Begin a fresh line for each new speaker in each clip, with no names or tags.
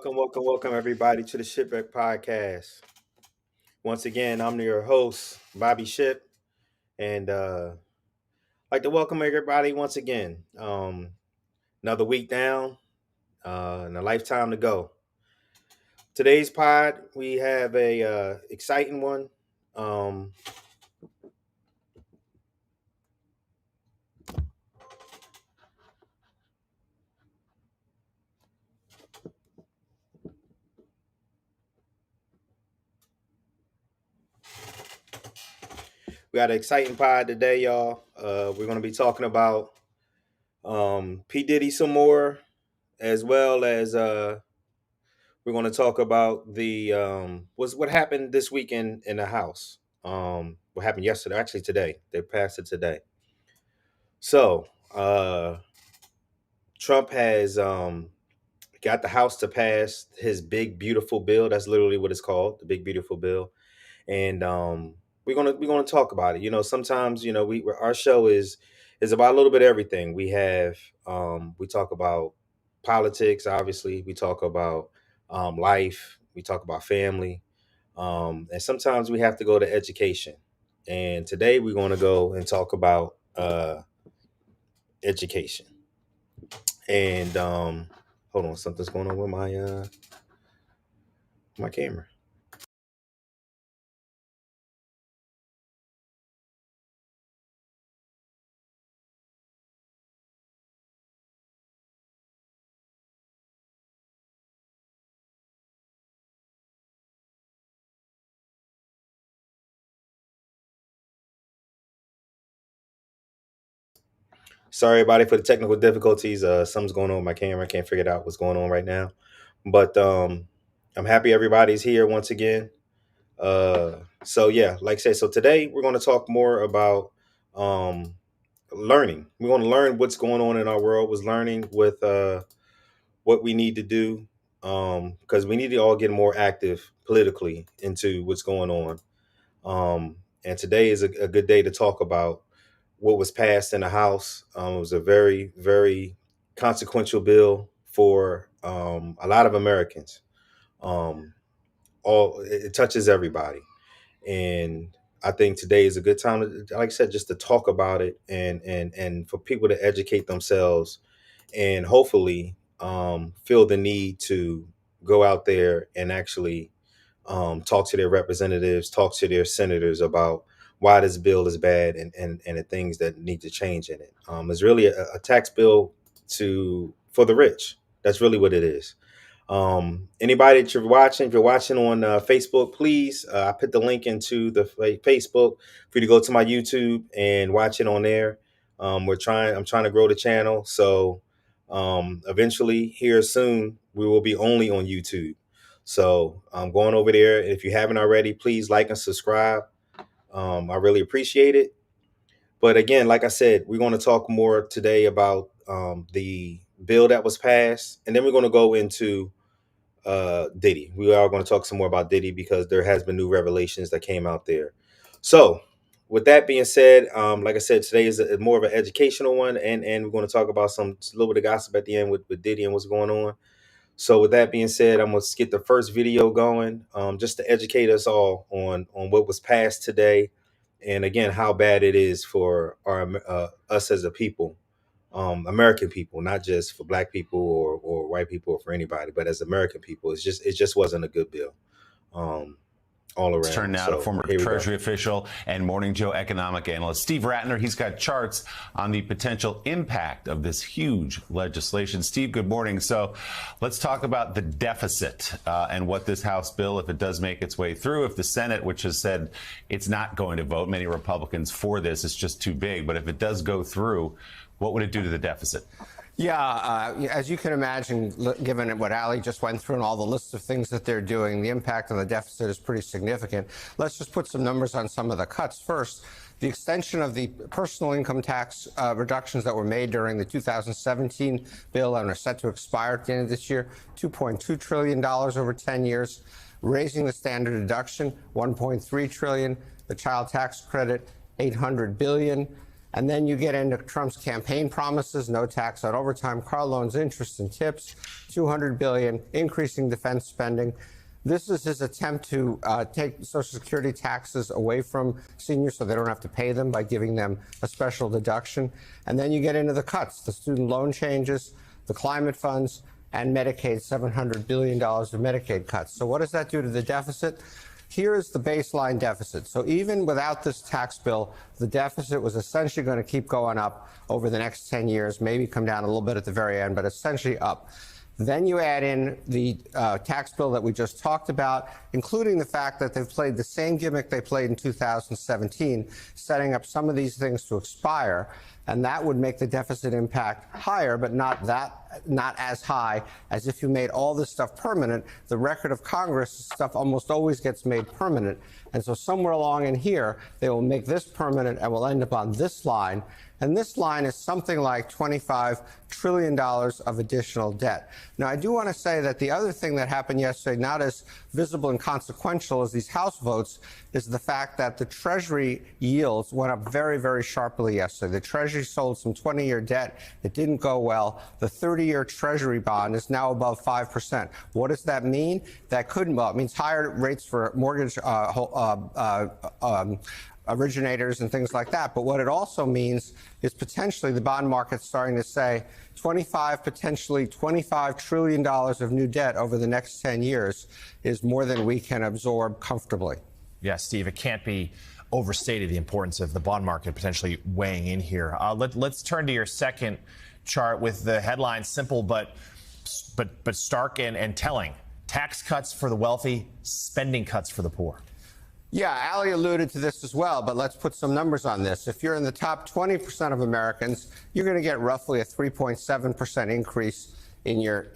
Welcome, everybody, to the Shipwreck Podcast. Once again, I'm your host, Bobby Ship, and like to welcome everybody once again. Another week down, and a lifetime to go. Today's pod, we have a exciting one. Um, we got an exciting pod today, y'all. We're going to be talking about P Diddy some more, as well as we're going to talk about the what happened this weekend in the House. What happened yesterday? Actually, today they passed it today. So Trump has got the House to pass his big beautiful bill. That's literally what it's called, the big beautiful bill. And we're gonna talk about it. Sometimes our show is about a little bit of everything. We talk about politics, obviously. We talk about life. We talk about family, and sometimes we have to go to education. And today we're going to go and talk about education. And hold on, something's going on with my camera. Sorry, everybody, for the technical difficulties. Something's going on with my camera. I can't figure out what's going on right now. But I'm happy everybody's here once again. So yeah, like I said, so today we're going to talk more about um, learning. We're going to learn what's going on in our world. Was learning with what we need to do, because we need to all get more active politically into what's going on. And today is a good day to talk about what was passed in the House. It was a very, very consequential bill for a lot of Americans. Um, all it touches everybody, and I think today is a good time, like I said, just to talk about it and for people to educate themselves and hopefully feel the need to go out there and actually talk to their representatives, talk to their senators about why this bill is bad and the things that need to change in it. It's really a tax bill for the rich. That's really what it is. Anybody that you're watching, if you're watching on Facebook, please, I put the link into the Facebook for you to go to my YouTube and watch it on there. I'm trying to grow the channel. So eventually here soon, we will be only on YouTube. So I'm going over there. If you haven't already, please like and subscribe. I really appreciate it. But again, like I said, we're going to talk more today about the bill that was passed. And then we're going to go into Diddy. We are going to talk some more about Diddy because there has been new revelations that came out there. So with that being said, like I said, today is more of an educational one. And we're going to talk about a little bit of gossip at the end with Diddy and what's going on. So with that being said, I'm going to get the first video going, just to educate us all on what was passed today, and again how bad it is for us as a people, American people, not just for Black people or white people or for anybody, but as American people. It just wasn't a good bill. All around.
Let's turn now to former Treasury official and Morning Joe economic analyst Steve Ratner. He's got charts on the potential impact of this huge legislation. Steve, good morning. So let's talk about the deficit and what this House bill, if it does make its way through, if the Senate, which has said it's not going to vote, many Republicans for this, it's just too big. But if it does go through, what would it do to the deficit?
Yeah, as you can imagine, given what Ali just went through and all the lists of things that they're doing, the impact on the deficit is pretty significant. Let's just put some numbers on some of the cuts. First, the extension of the personal income tax reductions that were made during the 2017 bill and are set to expire at the end of this year, $2.2 trillion over 10 years. Raising the standard deduction, $1.3 trillion. The child tax credit, $800 billion. And then you get into Trump's campaign promises: no tax on overtime, car loans, interest, and tips, $200 billion, increasing defense spending. This is his attempt to take Social Security taxes away from seniors so they don't have to pay them by giving them a special deduction. And then you get into the cuts: the student loan changes, the climate funds, and Medicaid, $700 billion of Medicaid cuts. So what does that do to the deficit? Here is the baseline deficit. So even without this tax bill, the deficit was essentially going to keep going up over the next 10 years, maybe come down a little bit at the very end, but essentially up. Then you add in the tax bill that we just talked about, including the fact that they've played the same gimmick they played in 2017, setting up some of these things to expire. And that would make the deficit impact higher, but not as high as if you made all this stuff permanent. The record of Congress, stuff almost always gets made permanent. And so somewhere along in here, they will make this permanent and will end up on this line. And this line is something like $25 trillion of additional debt. Now, I do want to say that the other thing that happened yesterday, not as visible and consequential as these House votes, is the fact that the Treasury yields went up very, very sharply yesterday. The Treasury sold some 20-year debt. It didn't go well. The 30-year Treasury bond is now above 5%. What does that mean? That couldn't, well, it means higher rates for mortgage originators and things like that. But what it also means is potentially the bond market starting to say potentially $25 trillion of new debt over the next 10 years is more than we can absorb comfortably.
Yeah, Steve, it can't be overstated the importance of the bond market potentially weighing in here. Let's turn to your second chart with the headline: simple but stark and telling. Tax cuts for the wealthy, spending cuts for the poor.
Yeah, Ali alluded to this as well, but let's put some numbers on this. If you're in the top 20% of Americans, you're going to get roughly a 3.7% increase in your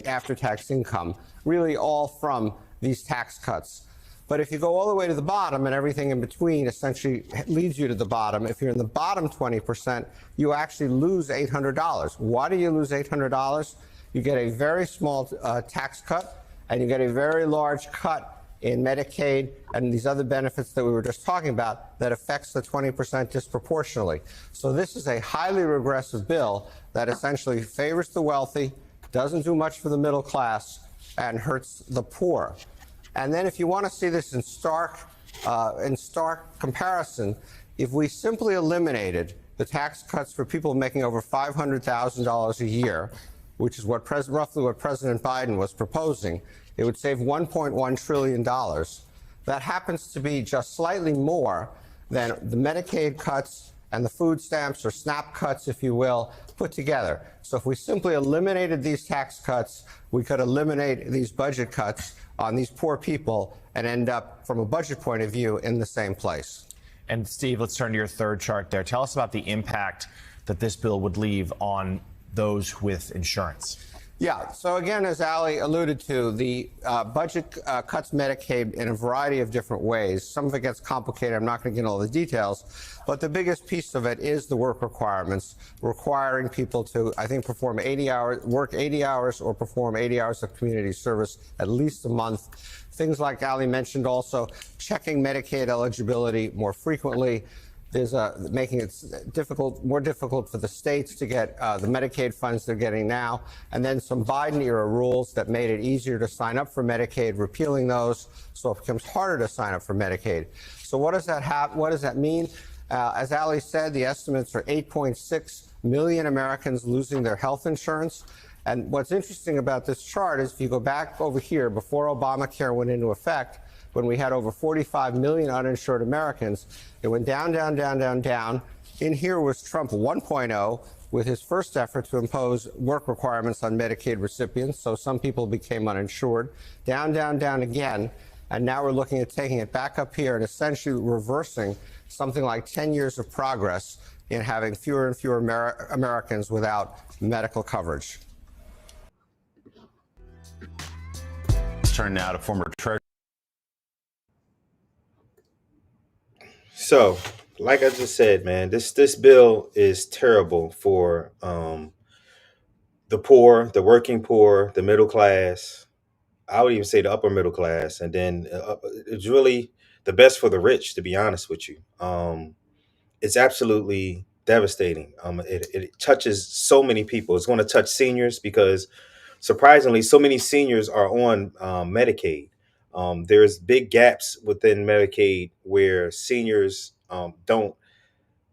after-tax income, really all from these tax cuts. But if you go all the way to the bottom, and everything in between essentially leads you to the bottom, if you're in the bottom 20%, you actually lose $800. Why do you lose $800? You get a very small tax cut, and you get a very large cut in Medicaid and these other benefits that we were just talking about that affects the 20% disproportionately. So this is a highly regressive bill that essentially favors the wealthy, doesn't do much for the middle class, and hurts the poor. And then if you want to see this in stark comparison, if we simply eliminated the tax cuts for people making over $500,000 a year, which is roughly what President Biden was proposing, it would save $1.1 trillion. That happens to be just slightly more than the Medicaid cuts and the food stamps, or SNAP cuts, if you will, put together. So if we simply eliminated these tax cuts, we could eliminate these budget cuts on these poor people and end up, from a budget point of view, in the same place.
And Steve, let's turn to your third chart there. Tell us about the impact that this bill would leave on those with insurance.
Yeah, so again, as Ali alluded to, the budget cuts Medicaid in a variety of different ways. Some of it gets complicated. I'm not going to get into all the details. But the biggest piece of it is the work requirements, requiring people to, I think, work 80 hours or perform 80 hours of community service at least a month. Things like Ali mentioned, also checking Medicaid eligibility more frequently. There's making it more difficult for the states to get the Medicaid funds they're getting now, and then some Biden-era rules that made it easier to sign up for Medicaid, repealing those, so it becomes harder to sign up for Medicaid. So what does that mean? As Ali said, the estimates are 8.6 million Americans losing their health insurance. And what's interesting about this chart is if you go back over here, before Obamacare went into effect, when we had over 45 million uninsured Americans, it went down, down, down, down, down. In here was Trump 1.0 with his first effort to impose work requirements on Medicaid recipients, so some people became uninsured. Down, down, down again, and now we're looking at taking it back up here and essentially reversing something like 10 years of progress in having fewer and fewer Americans without medical coverage.
Let's turn now to former Treasury.
So, like I just said, man, this bill is terrible for the poor, the working poor, the middle class. I would even say the upper middle class, and then it's really the best for the rich, to be honest with you. It's absolutely devastating. It touches so many people. It's going to touch seniors because surprisingly, so many seniors are on Medicaid. There's big gaps within Medicaid where seniors don't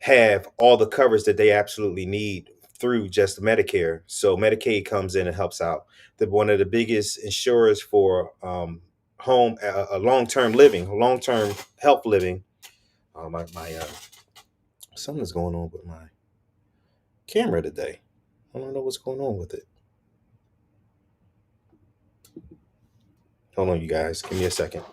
have all the coverage that they absolutely need through just Medicare. So Medicaid comes in and helps out. One of the biggest insurers for home, long-term living, long-term health living. My something's going on with my camera today. I don't know what's going on with it. Hold on, you guys. Give me a second.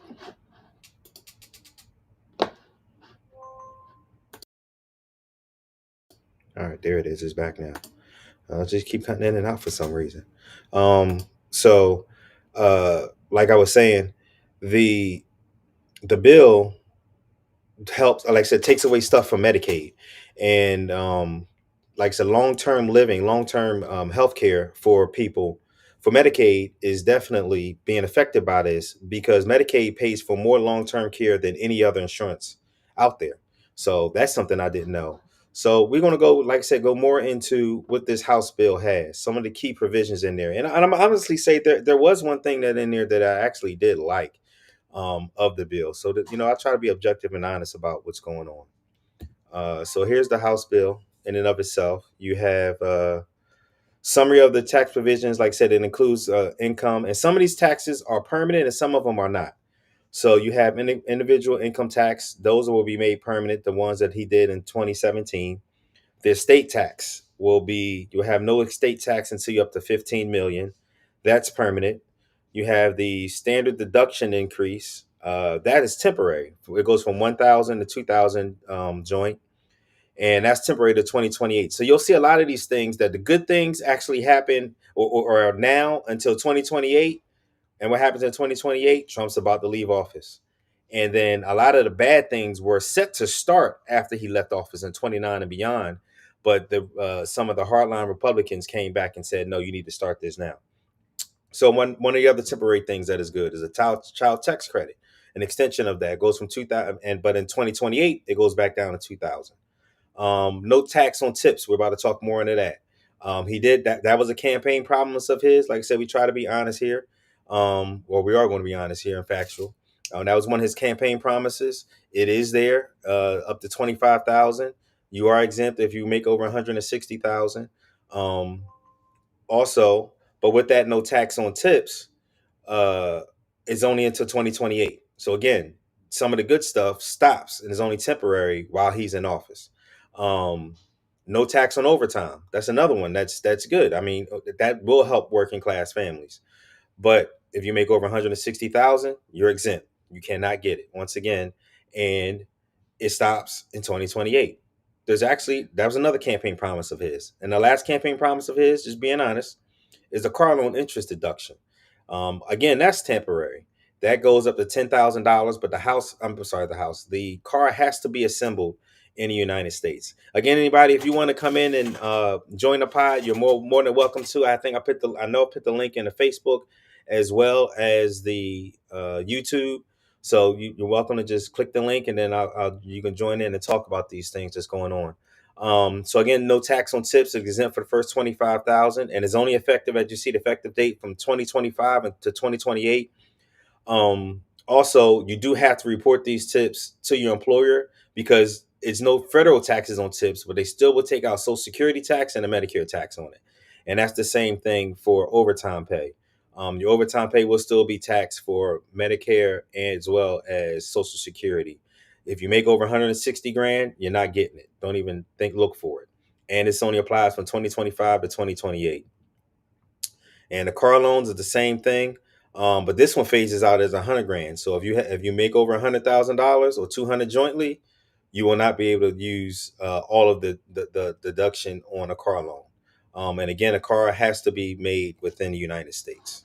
All right, there it is. It's back now. Just keep cutting in and out for some reason. So, like I was saying, the the bill helps, like I said, takes away stuff from Medicaid, and like I said, long-term living, long-term health care for people for Medicaid is definitely being affected by this because Medicaid pays for more long-term care than any other insurance out there. So that's something I didn't know. So we're going to go, like I said, go more into what this House bill has, some of the key provisions in there. And I'm honestly say there was one thing that in there that I actually did like of the bill. So that, I try to be objective and honest about what's going on. So here's the House bill in and of itself. You have summary of the tax provisions. Like I said, it includes income, and some of these taxes are permanent and some of them are not. So you have individual income tax; those will be made permanent. The ones that he did in 2017. The estate tax you'll have no estate tax until you're up to 15 million. That's permanent. You have the standard deduction increase. That is temporary. It goes from 1,000 to 2,000 joint, and that's temporary to 2028. So you'll see a lot of these things that the good things actually happen or are now until 2028. And what happens in 2028? Trump's about to leave office. And then a lot of the bad things were set to start after he left office in 29 and beyond. But some of the hardline Republicans came back and said, no, you need to start this now. So one of the other temporary things that is good is a child tax credit. An extension of that goes from 2000, but in 2028 it goes back down to 2000. No tax on tips. We're about to talk more into that. He did that. That was a campaign promise of his. Like I said, we try to be honest here. Well, we are going to be honest here and factual. That was one of his campaign promises. It is there, up to 25,000. You are exempt if you make over 160,000. Also, but with that, no tax on tips is only until 2028. So again, some of the good stuff stops and is only temporary while he's in office. No tax on overtime. That's another one. That's good. I mean, that will help working class families. But if you make over 160,000, you're exempt. You cannot get it once again, and it stops in 2028. That was another campaign promise of his, and the last campaign promise of his, just being honest, is the car loan interest deduction. Again, that's temporary. That goes up to $10,000, but the car has to be assembled in the United States. Again, anybody, if you want to come in and join the pod, you're more than welcome to. I put the link in the Facebook as well as the YouTube. So you're welcome to just click the link, and then you can join in and talk about these things that's going on. So again, no tax on tips, exempt for the first 25,000, and it's only effective, as you see, the effective date from 2025 to 2028. Also, you do have to report these tips to your employer because it's no federal taxes on tips, but they still will take out Social Security tax and a Medicare tax on it. And that's the same thing for overtime pay. Your overtime pay will still be taxed for Medicare as well as Social Security. If you make over 160 grand, you're not getting it. Don't even look for it. And it's only applies from 2025 to 2028. And the car loans are the same thing. But this one phases out as 100 grand. So if you make over $100,000 or 200 jointly, you will not be able to use all of the deduction on a car loan. And again, a car has to be made within the United States.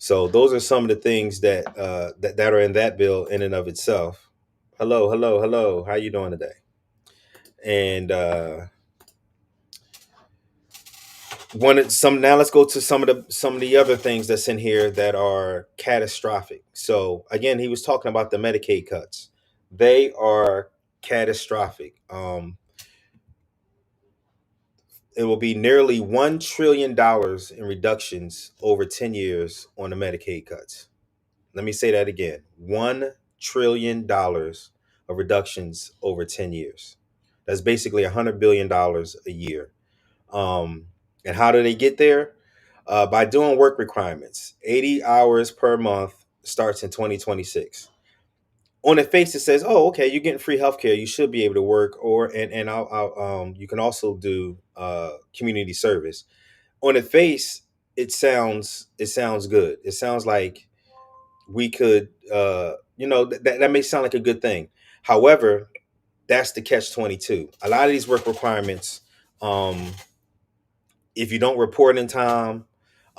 So those are some of the things that are in that bill in and of itself. Hello. How you doing today? And now let's go to some of the other things that's in here that are catastrophic. So again, he was talking about the Medicaid cuts. They are catastrophic. it will be nearly $1 trillion in reductions over 10 years on the Medicaid cuts. Let me say that again. $1 trillion of reductions over 10 years. That's basically $100 billion a year. And how do they get there? By doing work requirements. 80 hours per month starts in 2026. On the face, it says, "Oh, okay, you're getting free healthcare. You should be able to work." Or you can also do community service. On the face, it sounds good. It sounds like we could, that may sound like a good thing. However, that's the catch 22. A lot of these work requirements, um, if you don't report in time,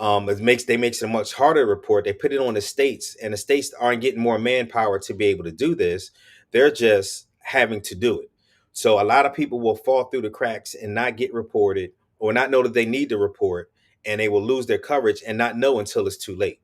it makes it much harder to report. They put it on the states, and the states aren't getting more manpower to be able to do this. They're just having to do it. So a lot of people will fall through the cracks and not get reported, or not know that they need to report, and they will lose their coverage and not know until it's too late.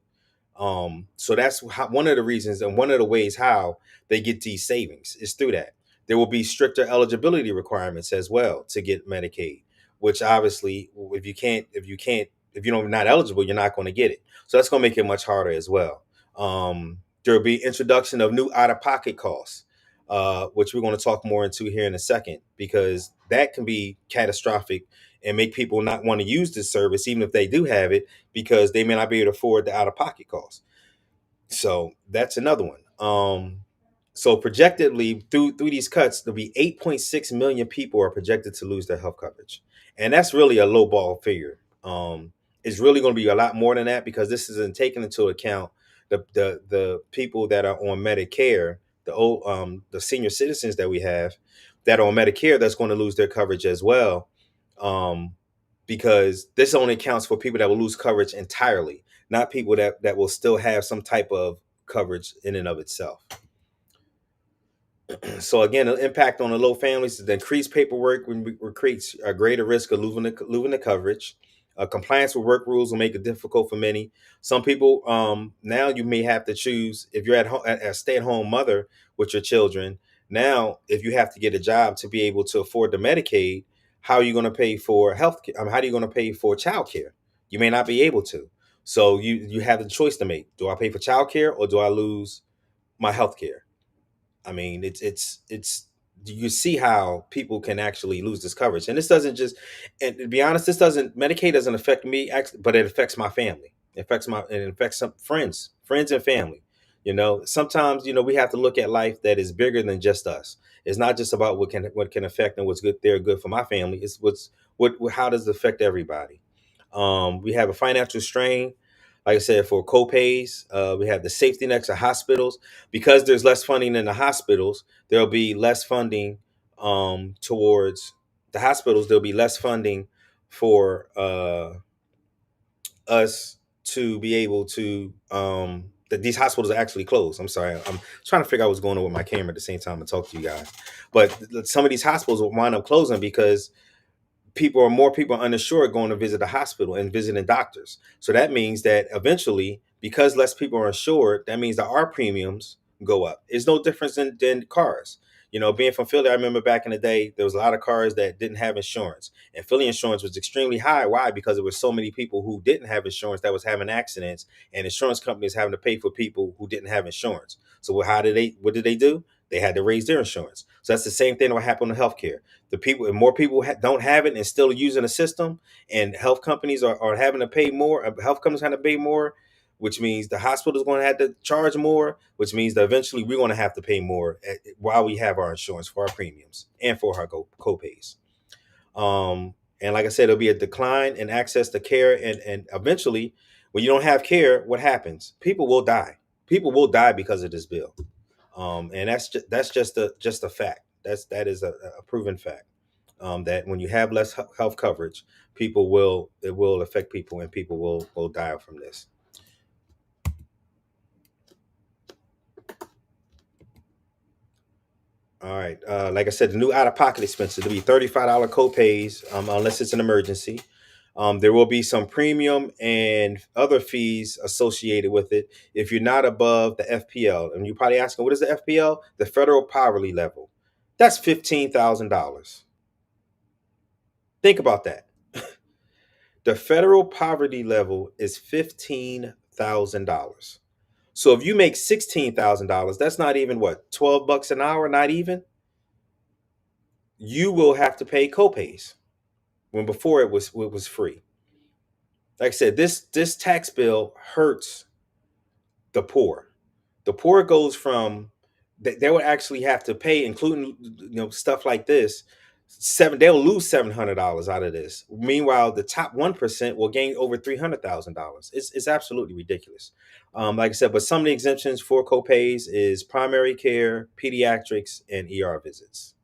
So that's one of the reasons and one of the ways how they get these savings is through that. There will be stricter eligibility requirements as well to get Medicaid, which obviously, if you're not eligible, you're not going to get it. So that's going to make it much harder as well. There will be introduction of new out-of-pocket costs, which we're going to talk more into here in a second, because that can be catastrophic and make people not want to use this service, even if they do have it, because they may not be able to afford the out-of-pocket costs. So that's another one. So projectedly, through these cuts, there'll be 8.6 million people are projected to lose their health coverage, and that's really a low ball figure. It's really going to be a lot more than that, because this isn't taking into account the people that are on Medicare, the senior citizens that we have that are on Medicare that's going to lose their coverage as well, because this only accounts for people that will lose coverage entirely, not people that will still have some type of coverage in and of itself. So again, the impact on the low families is the increased paperwork creates a greater risk of losing the coverage. Compliance with work rules will make it difficult for many. Some people, now you may have to choose, if you're at home, a stay-at-home mother with your children. Now, if you have to get a job to be able to afford the Medicaid, how are you going to pay for health care? How are you going to pay for child care? You may not be able to. So you have the choice to make. Do I pay for child care, or do I lose my health care? I mean, it's you see how people can actually lose this coverage. And this doesn't just, and to be honest, Medicaid doesn't affect me, but it affects my family. It affects some friends and family. Sometimes, we have to look at life that is bigger than just us. It's not just about what can affect and what's good for my family. It's how does it affect everybody? We have a financial strain, like I said, for co-pays. We have the safety nets of hospitals. Because there's less funding in the hospitals, there'll be less funding towards the hospitals. There'll be less funding for us to be able to, that these hospitals are actually closed. I'm sorry. I'm trying to figure out what's going on with my camera at the same time and talk to you guys. But some of these hospitals will wind up closing because more people are uninsured going to visit the hospital and visiting doctors. So that means that eventually, because less people are insured, that means that our premiums go up. It's no difference than cars. Being from Philly, I remember back in the day, there was a lot of cars that didn't have insurance, and Philly insurance was extremely high. Why? Because there were so many people who didn't have insurance that was having accidents, and insurance companies having to pay for people who didn't have insurance. So what did they do? They had to raise their insurance. So that's the same thing that will happen in healthcare. More people don't have it and still using the system, and health companies are having to pay more. Health companies having to pay more, which means the hospital is going to have to charge more, which means that eventually we're going to have to pay more while we have our insurance for our premiums and for our co-pays. And like I said, there'll be a decline in access to care, and eventually, when you don't have care, what happens? People will die. People will die because of this bill. And that's just a fact. That is a proven fact. That when you have less health coverage, it will affect people, and people will die from this. All right. Like I said, the new out-of-pocket expenses will be $35 co-pays, unless it's an emergency. There will be some premium and other fees associated with it if you're not above the FPL. And you're probably asking, what is the FPL? The federal poverty level. That's $15,000. Think about that. The federal poverty level is $15,000. So if you make $16,000, that's not even what, $12 an hour, not even. You will have to pay copays when before it was free. Like I said, this tax bill hurts the poor. The poor goes from they would actually have to pay, including stuff like this. They'll lose $700 out of this. Meanwhile, the top 1% will gain over $300,000. It's absolutely ridiculous. Like I said, but some of the exemptions for copays is primary care, pediatrics, and ER visits.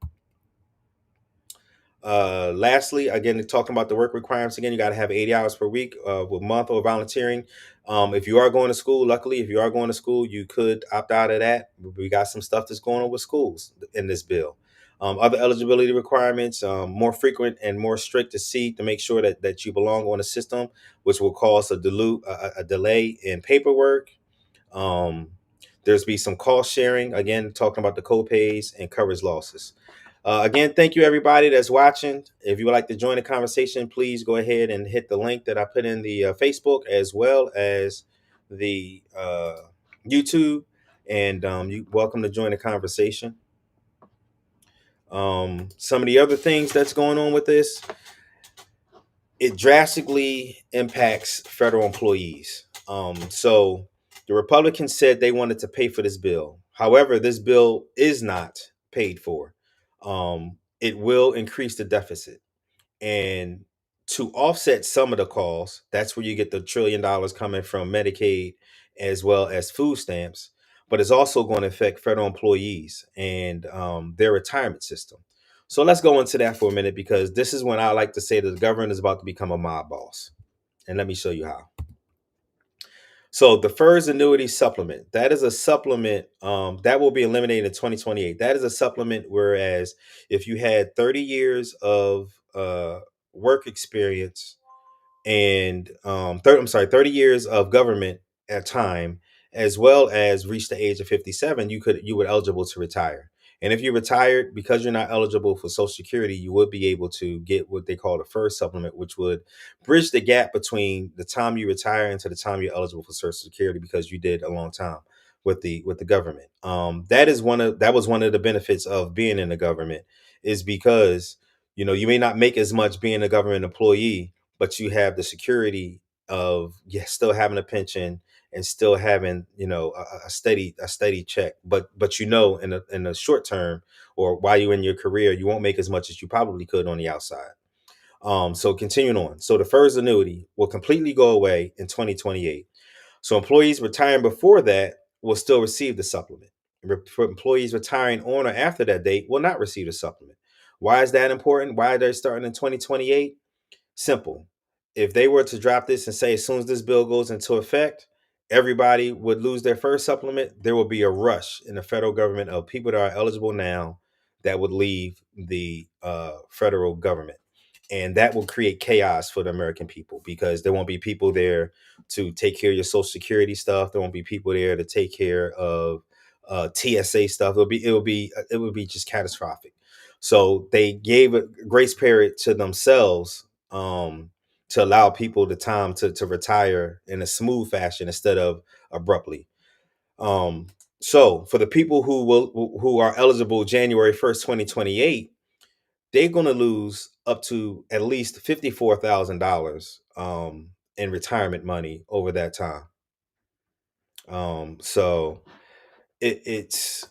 Lastly, again, talking about the work requirements again, you got to have 80 hours per week with month or volunteering. If you are going to school, luckily, if you are going to school, you could opt out of that. We got some stuff that's going on with schools in this bill. Other eligibility requirements, more frequent and more strict to see to make sure that you belong on a system, which will cause a delay in paperwork. There's be some cost sharing, again, talking about the co-pays and coverage losses. Again, thank you everybody that's watching. If you would like to join the conversation, please go ahead and hit the link that I put in the Facebook as well as the YouTube, and you're welcome to join the conversation. Some of the other things that's going on with this, it drastically impacts federal employees. So the Republicans said they wanted to pay for this bill. However, this bill is not paid for. It will increase the deficit. And to offset some of the costs, that's where you get the $1 trillion coming from Medicaid as well as food stamps. But it's also going to affect federal employees and their retirement system. So let's go into that for a minute, because this is when I like to say that the government is about to become a mob boss. And let me show you how. So the FERS annuity supplement, that is a supplement that will be eliminated in 2028. That is a supplement, whereas if you had 30 years of work experience and 30 years of government at time, as well as reach the age of 57, you were eligible to retire. And if you retired, because you're not eligible for Social Security, you would be able to get what they call the FERS supplement, which would bridge the gap between the time you retire and to the time you're eligible for Social Security, because you did a long time with the government. That was one of the benefits of being in the government, is because you may not make as much being a government employee, but you have the security of still having a pension and still having a steady check. But in the short term, or while you're in your career, you won't make as much as you probably could on the outside. So continuing on, so the FERS annuity will completely go away in 2028. So employees retiring before that will still receive the supplement. For employees retiring on or after that date will not receive the supplement. Why is that important? Why are they starting in 2028? Simple. If they were to drop this and say as soon as this bill goes into effect, everybody would lose their first supplement, there will be a rush in the federal government of people that are eligible now that would leave the federal government. And that will create chaos for the American people, because there won't be people there to take care of your Social Security stuff. There won't be people there to take care of TSA stuff. It would be just catastrophic. So they gave a grace period to themselves to allow people the time to retire in a smooth fashion instead of abruptly. So for the people who are eligible January 1st, 2028, they're going to lose up to at least $54,000 in retirement money over that time. So it's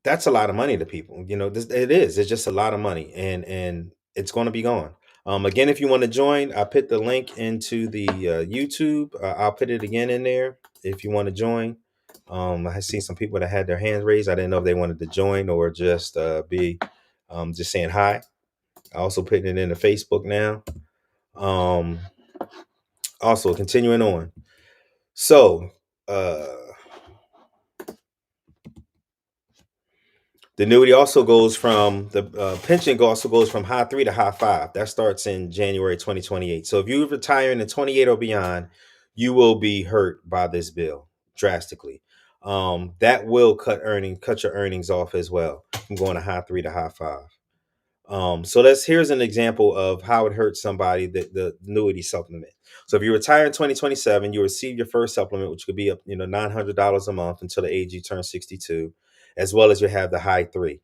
that's a lot of money to people. It's just a lot of money, and it's going to be gone. Again, if you want to join, I put the link into the YouTube. I'll put it again in there if you want to join. I seen some people that had their hands raised. I didn't know if they wanted to join or just be just saying hi. I also putting it in the Facebook now. Also continuing on. So the annuity also goes from the pension also goes from high 3 to high 5. That starts in January 2028. So if you retire in 28 or beyond, you will be hurt by this bill drastically. That will cut your earnings off as well from going to high 3 to high 5. So here's an example of how it hurts somebody, the annuity supplement. So if you retire in 2027, you receive your first supplement, which could be up, $900 a month until the age you turn 62, as well as you have the high three.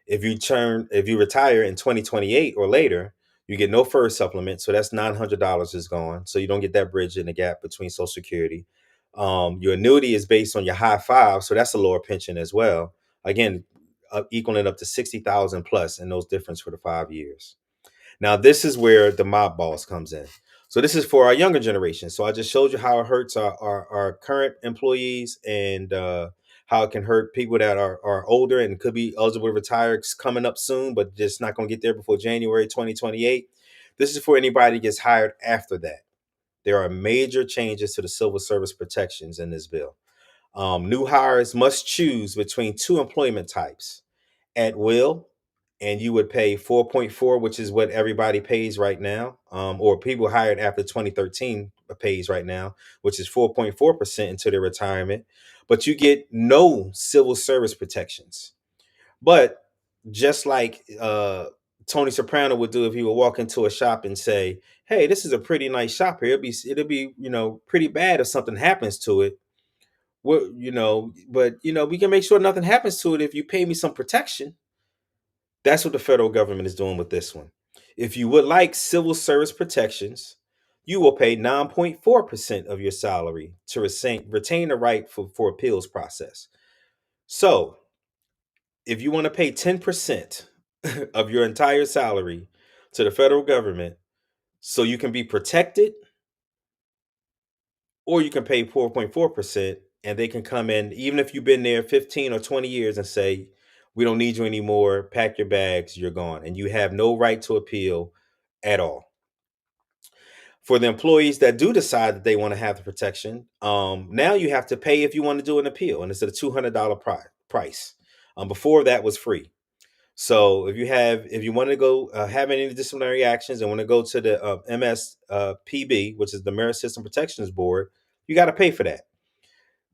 If you retire in 2028 or later, you get no first supplement, so that's $900 is gone. So you don't get that bridge in the gap between Social Security. Your annuity is based on your high five, so that's a lower pension as well. Again, equaling up to 60,000 plus in those difference for the 5 years. Now, this is where the mob boss comes in. So this is for our younger generation. So I just showed you how it hurts our current employees and how it can hurt people that are older and could be eligible to retire coming up soon, but just not going to get there before January 2028. This is for anybody that gets hired after that. There are major changes to the civil service protections in this bill. New hires must choose between two employment types at will, and you would pay 4.4, which is what everybody pays right now, or people hired after 2013 pays right now, which is 4.4% into their retirement. But you get no civil service protections. But just like Tony Soprano would do if he would walk into a shop and say, "Hey, this is a pretty nice shop here. It'll be pretty bad if something happens to it. But we can make sure nothing happens to it if you pay me some protection." That's what the federal government is doing with this one. If you would like civil service protections, you will pay 9.4% of your salary to retain the right for appeals process. So if you want to pay 10% of your entire salary to the federal government so you can be protected, or you can pay 4.4% and they can come in, even if you've been there 15 or 20 years, and say, "We don't need you anymore. Pack your bags. You're gone." And you have no right to appeal at all. For the employees that do decide that they want to have the protection, now you have to pay if you want to do an appeal, and it's at a $200 price. Before that was free. So if you want to go have any disciplinary actions and want to go to the MSPB, which is the Merit System Protections Board, you got to pay for that.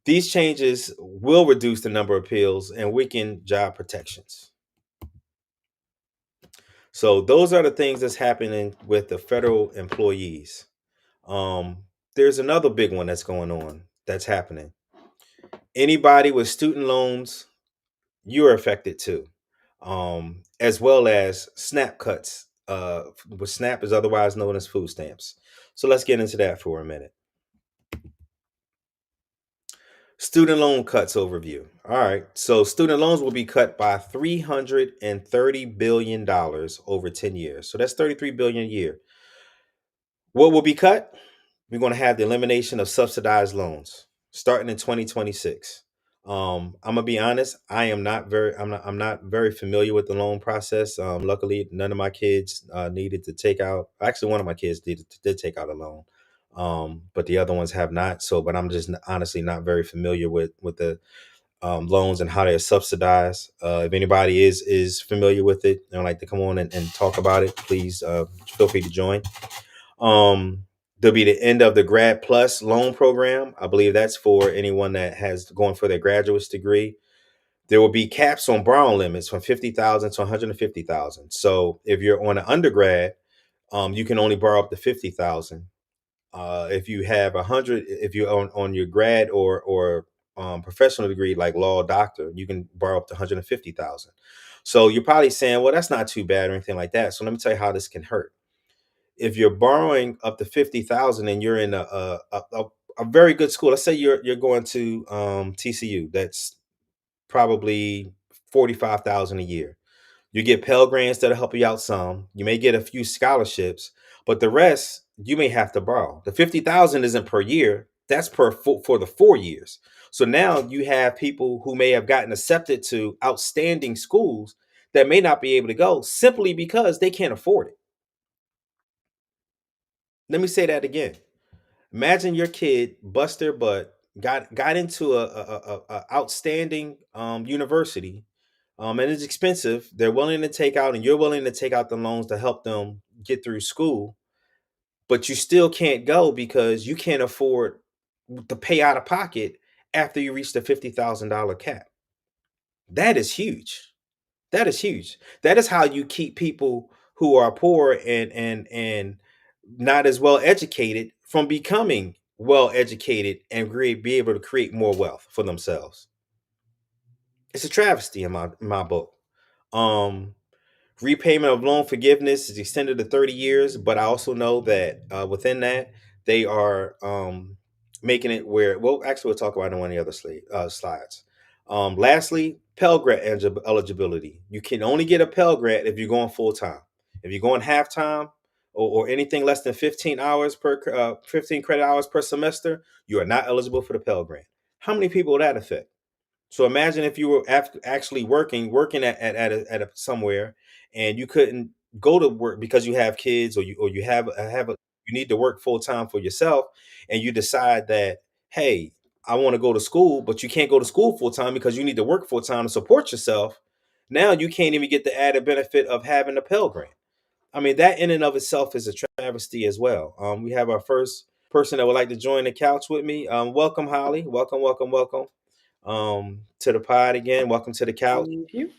These changes will reduce the number of appeals and weaken job protections. So those are the things that's happening with the federal employees. There's another big one that's going on that's happening. Anybody with student loans, you're affected too, as well as SNAP cuts. What SNAP is otherwise known as food stamps. So let's get into that for a minute. Student loan cuts overview. All right. So student loans will be cut by $330 billion over 10 years. So that's $33 billion a year. What will be cut? We're going to have the elimination of subsidized loans starting in 2026. I'm gonna be honest. I'm not very familiar with the loan process. Luckily, none of my kids needed to take out. Actually, one of my kids did take out a loan, but the other ones have not. But I'm just honestly not very familiar with the loans and how they're subsidized. If anybody is familiar with it and like to come on and talk about it, please feel free to join. There'll be the end of the Grad Plus loan program. I believe that's for anyone that has going for their graduate's degree. There will be caps on borrowing limits from 50,000 to 150,000. So if you're on an undergrad, you can only borrow up to 50,000. If you have 100, if you're on your grad or professional degree like law, doctor, you can borrow up to 150,000. So you're probably saying, well, that's not too bad or anything like that. So let me tell you how this can hurt. If you're borrowing up to 50,000 and you're in a very good school, let's say you're going to TCU, that's probably 45,000 a year. You get Pell Grants that'll help you out some. You may get a few scholarships, but the rest you may have to borrow. The 50,000 isn't per year; that's for the 4 years. So now you have people who may have gotten accepted to outstanding schools that may not be able to go simply because they can't afford it. Let me say that again. Imagine your kid bust their butt, got into a outstanding university, and it's expensive. They're willing to take out, and you're willing to take out the loans to help them get through school, but you still can't go because you can't afford to pay out of pocket after you reach the $50,000 cap. That is huge. That is huge. That is how you keep people who are poor and not as well educated from becoming well educated and be able to create more wealth for themselves. It's a travesty in my book. Um, Repayment of loan forgiveness is extended to 30 years, but I also know that within that, they are making it where, well, actually, we'll talk about it in one of the other slides. Lastly, Pell Grant eligibility. You can only get a Pell Grant if you're going full time. If you're going half time or anything less than 15 hours 15 credit hours per semester, you are not eligible for the Pell Grant. How many people will that affect? So imagine if you were actually working at a somewhere, and you couldn't go to work because you have kids, or you have you need to work full time for yourself, and you decide that, hey, I want to go to school, but you can't go to school full time because you need to work full time to support yourself. Now you can't even get the added benefit of having a Pell Grant. I mean, that in and of itself is a travesty as well. We have our first person that would like to join the couch with me. Welcome, Holly. Welcome, welcome, welcome to the pod again. Welcome to the couch.
Thank you.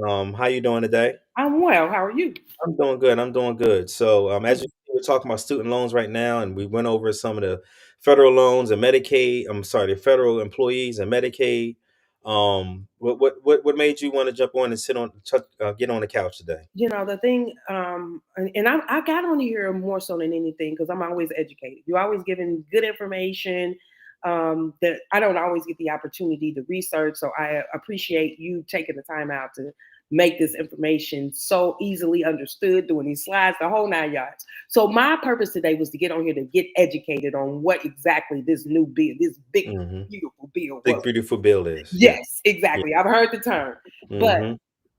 How you doing today?
I'm well. How are you?
I'm doing good. I'm doing good. So, as you see, we're talking about student loans right now, and we went over some of the federal loans and Medicaid. I'm sorry, the federal employees and Medicaid. What made you want to jump on and get on the couch today?
You know, the thing, and I got on here more so than anything because I'm always educated. You're always giving good information that I don't always get the opportunity to research. So I appreciate you taking the time out to make this information so easily understood, doing these slides, the whole 9 yards. So my purpose today was to get on here to get educated on what exactly this new bill, this big, beautiful bill
Big,
was.
beautiful bill is.
Yes, exactly. Yeah. I've heard the term. But
Mm-hmm.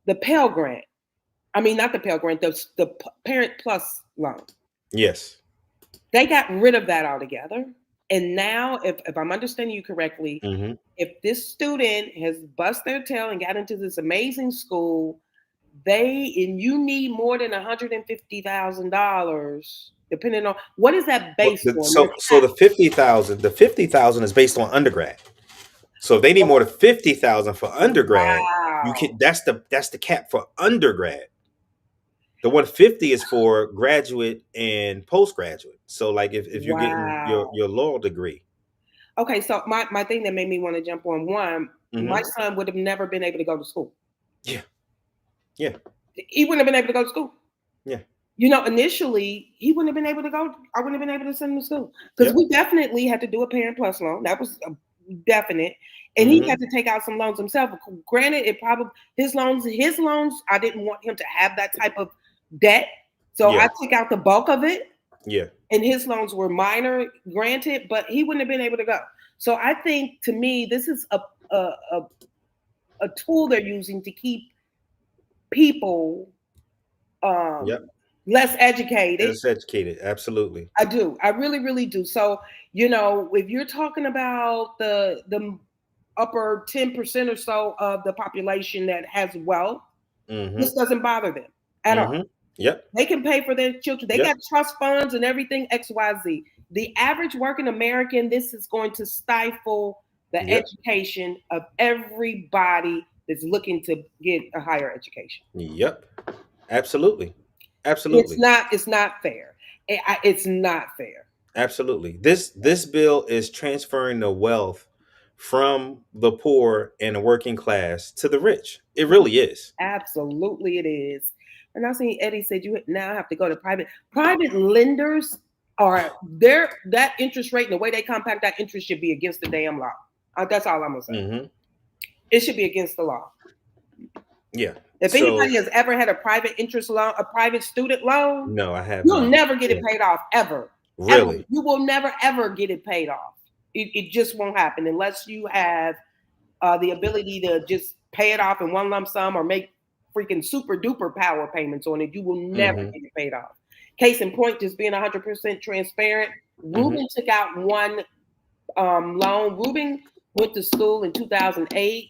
the Pell Grant, I mean, not the Pell Grant, the Parent Plus loan.
Yes.
They got rid of that altogether. And now, if I'm understanding you correctly,
Mm-hmm.
if this student has bust their tail and got into this amazing school, and you need more than $150,000, depending on what is that based on?
So the 50,000 is based on undergrad. So if they need more than 50,000 for undergrad, you can. That's the cap for undergrad. The 150 is for graduate and postgraduate. So like if you're getting your law degree.
Okay, so my thing that made me want to jump on one, my son would have never been able to go to school.
Yeah. Yeah.
He wouldn't have been able to go to school.
Yeah.
You know, initially he wouldn't have been able to go. I wouldn't have been able to send him to school because we definitely had to do a Parent Plus loan. That was definite. And he had to take out some loans himself. Granted, his loans, I didn't want him to have that type of debt. So I took out the bulk of it.
Yeah.
And his loans were minor, granted, but he wouldn't have been able to go. So I think, to me, this is a tool they're using to keep people less educated.
Less educated, absolutely.
I do. I really, really do. So, you know, if you're talking about the upper 10% or so of the population that has wealth, this doesn't bother them at all.
Yep.
They can pay for their children. They got trust funds and everything, XYZ. The average working American, this is going to stifle the education of everybody that's looking to get a higher education.
Yep. Absolutely. Absolutely.
It's not fair. It's not fair.
Absolutely. This bill is transferring the wealth from the poor and the working class to the rich. It really is.
Absolutely it is. And I seen Eddie said you now have to go to private lenders that interest rate and the way they compact that interest should be against the damn law. That's all I'm gonna say. It should be against the law.
Yeah.
If anybody has ever had a private interest loan, a private student loan,
no, I haven't.
You'll never get it paid off ever.
Really?
Ever. You will never ever get it paid off. It just won't happen unless you have the ability to just pay it off in one lump sum or make freaking super duper power payments on it. You will never get it paid off. Case in point, just being 100% transparent. Ruben took out one loan. Ruben went to school in 2008.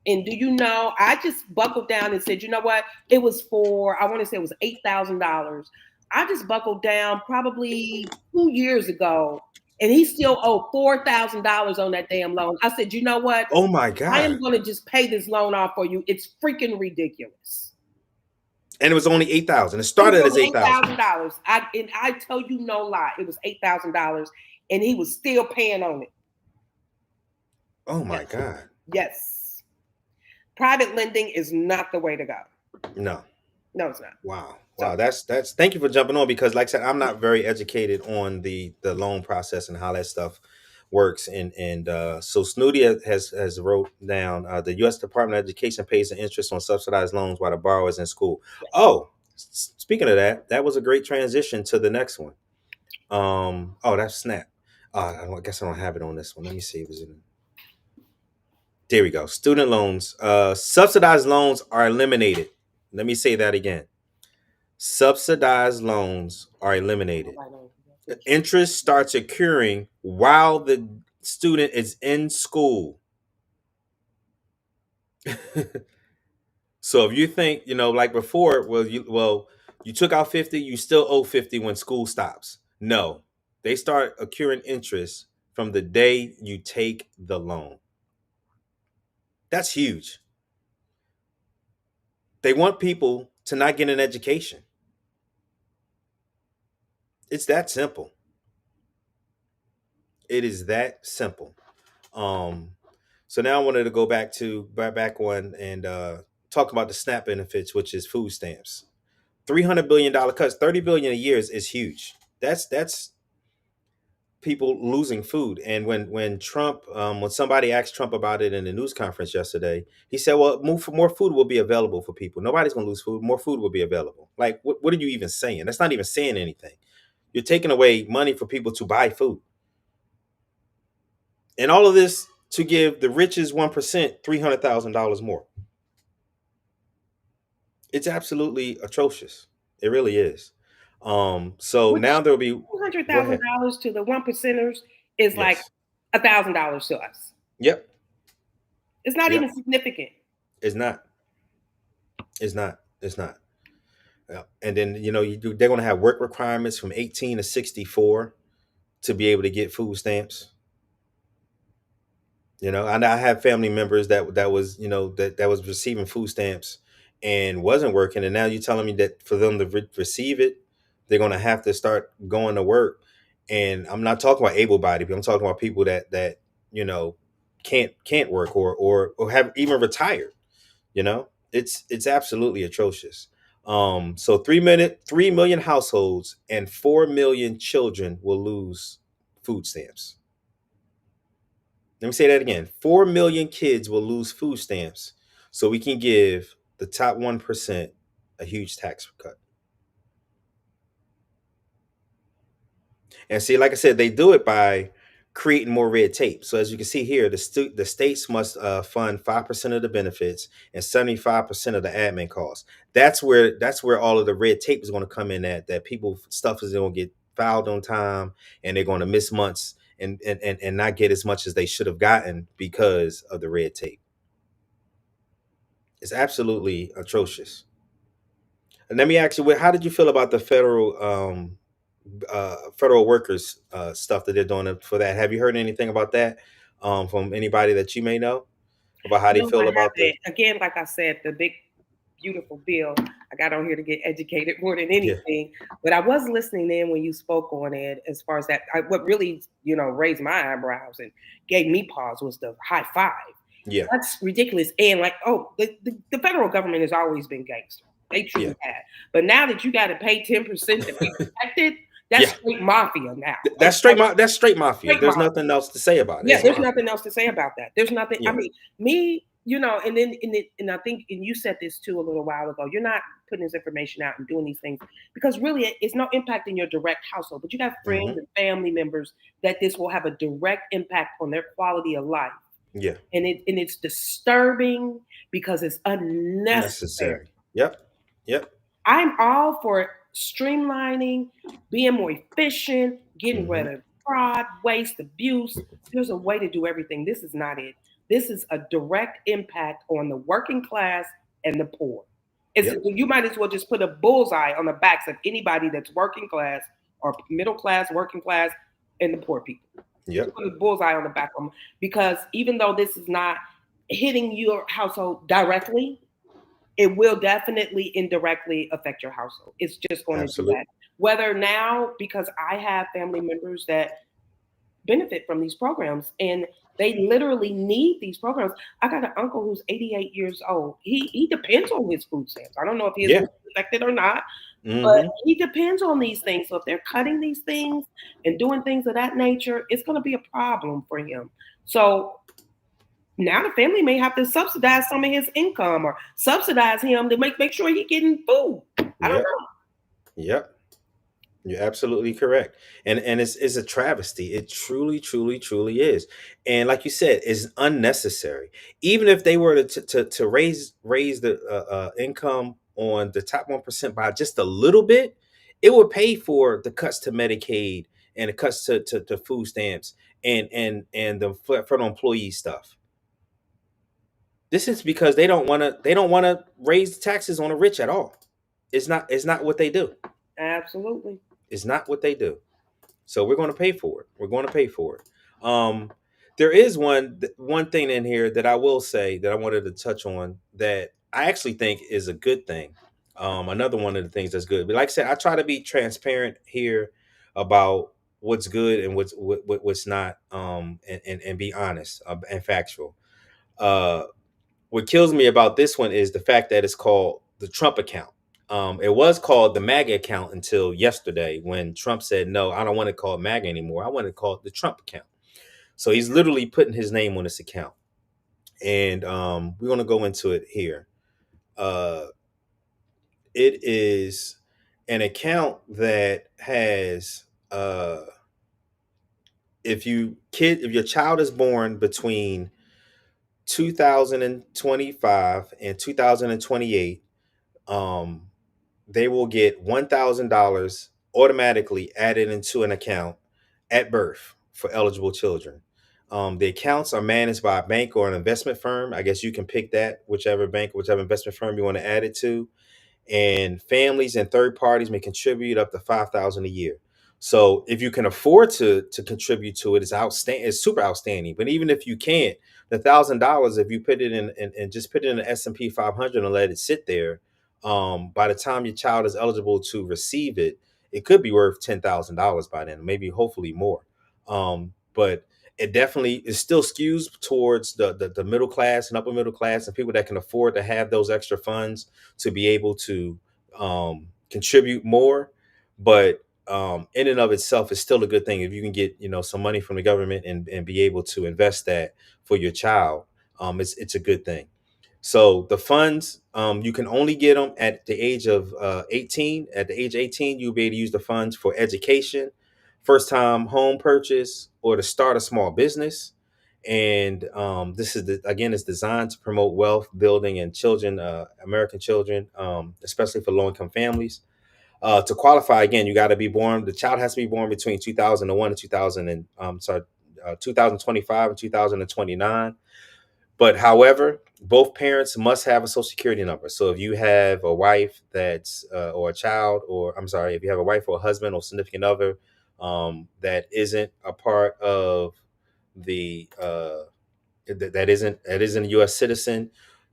And do you know, I just buckled down and said, you know what? It was I want to say it was $8,000. I just buckled down probably 2 years ago And he still owed $4,000 on that damn loan. I said, you know what?
Oh my
I
God.
am going to just pay this loan off for you. It's freaking ridiculous.
And it was only $8,000. It started as $8,000.
I tell you no lie. It was $8,000 and he was still paying on it.
Oh my God.
Yes. Private lending is not the way to go.
No,
it's not.
Wow. That's thank you for jumping on, because like I said, I'm not very educated on the loan process and how that stuff works. And so Snooty has wrote down the U.S. Department of Education pays the interest on subsidized loans while the borrower is in school. Oh, speaking of that, that was a great transition to the next one. That's Snap. I guess I don't have it on this one. Let me see. There we go. Student loans. Subsidized loans are eliminated. Let me say that again. Subsidized loans are eliminated. Interest starts accruing while the student is in school. So if you think, like before, you took out 50, you still owe 50 when school stops. No, they start accruing interest from the day you take the loan. That's huge. They want people to not get an education. It's that simple. It is that simple. So now I wanted to go back one and talk about the SNAP benefits, which is food stamps. $300 billion cuts, $30 billion a year is huge. That's people losing food. And when Trump, when somebody asked Trump about it in the news conference yesterday, he said, well, more food will be available for people. Nobody's going to lose food. More food will be available. Like, what are you even saying? That's not even saying anything. You're taking away money for people to buy food. And all of this to give the richest 1% $300,000 more. It's absolutely atrocious. It really is. So now there'll be
$200,000 to the 1%ers is like $1,000 to us.
Yep.
It's not even significant.
It's not. Yeah. And then they're going to have work requirements from 18 to 64 to be able to get food stamps. And I have family members that was that was receiving food stamps and wasn't working, and now you're telling me that for them to receive it, they're going to have to start going to work. And I'm not talking about able-bodied people. I'm talking about people that can't work or have even retired. It's absolutely atrocious. So 3 million households and 4 million children will lose food stamps. Let me say that again. 4 million kids will lose food stamps so we can give the top 1% a huge tax cut. And see, like I said, they do it by creating more red tape. So as you can see here, the states must fund 5% of the benefits and 75% of the admin costs. That's where all of the red tape is going to come in that people stuff is going to get filed on time and they're going to miss months and not get as much as they should have gotten because of the red tape. It's absolutely atrocious. And let me ask you, how did you feel about the federal workers stuff that they're doing for that? Have you heard anything about that from anybody that you may know about how they feel about that?
Again, like I said, the big beautiful bill. I got on here to get educated more than anything, but I was listening in when you spoke on it. As far as that, what really raised my eyebrows and gave me pause was the high five.
Yeah,
that's ridiculous. And like, the federal government has always been gangster. They truly have. But now that you got to pay 10% to be protected, that's straight mafia now.
That's straight mafia. There's nothing else to say about it.
Yeah, there's nothing else to say about that. There's nothing. Yeah. I mean, me, and I think, and you said this too a little while ago, you're not putting this information out and doing these things because really it's no impact in your direct household, but you got friends and family members that this will have a direct impact on their quality of life.
Yeah.
And it's disturbing because it's unnecessary.
Yep.
I'm all for streamlining, being more efficient, getting rid of fraud, waste, abuse. There's a way to do everything. This is not it. This is a direct impact on the working class and the poor. You might as well just put a bullseye on the backs of anybody that's working class or middle class, working class, and the poor people.
Yep.
Put a bullseye on the back of them, because even though this is not hitting your household directly, it will definitely indirectly affect your household. It's just going to do
Absolutely.
that. Whether now, because I have family members that benefit from these programs and they literally need these programs. I got an uncle who's 88 years old. He depends on his food stamps. I don't know if he is
Yeah.
affected or not, but
Hmm.
he depends on these things. So if they're cutting these things and doing things of that nature, it's going to be a problem for him. So now the family may have to subsidize some of his income or subsidize him to make sure he's getting food. I don't
Yep.
know.
Yep. You're absolutely correct. And it's a travesty. It truly, truly, truly is. And like you said, it's unnecessary. Even if they were to raise the income on the top 1% by just a little bit, it would pay for the cuts to Medicaid and the cuts to food stamps and the federal employee stuff. This is because they don't want to raise taxes on the rich at all. It's not what they do.
Absolutely.
It's not what they do. So we're going to pay for it. We're going to pay for it. There is one thing in here that I will say that I wanted to touch on that I actually think is a good thing. Another one of the things that's good. But like I said, I try to be transparent here about what's good and what's not, and be honest, and factual. Uh, what kills me about this one is the fact that it's called the Trump account. It was called the MAGA account until yesterday when Trump said, no, I don't want to call it MAGA anymore. I want to call it the Trump account. So he's literally putting his name on this account. And we're going to go into it here. Uh, it is an account that has, if your child is born between 2025 and 2028, they will get $1,000 automatically added into an account at birth for eligible children. The accounts are managed by a bank or an investment firm. I guess you can pick that, whichever bank, whichever investment firm you want to add it to. And families and third parties may contribute up to $5,000 a year. So if you can afford to contribute to it, it's outstanding. It's super outstanding. But even if you can't, the $1,000, if you put it in and just put it in the S&P 500 and let it sit there, by the time your child is eligible to receive it, it could be worth $10,000 by then, maybe hopefully more. But it definitely is still skews towards the middle class and upper middle class and people that can afford to have those extra funds to be able to contribute more. But in and of itself, it's still a good thing if you can get some money from the government and be able to invest that for your child. It's a good thing. So the funds, you can only get them at the age of 18. At the age of 18, you'll be able to use the funds for education, first time home purchase, or to start a small business. And this is again, it's designed to promote wealth building and children, American children, especially for low income families. To qualify, again, you got to be born. The child has to be born between 2001 and 2025 and 2029. But however, both parents must have a social security number. So if you have a wife that's or a child, or I'm sorry, if you have a wife or a husband or significant other that isn't a part of the that isn't a U.S. citizen,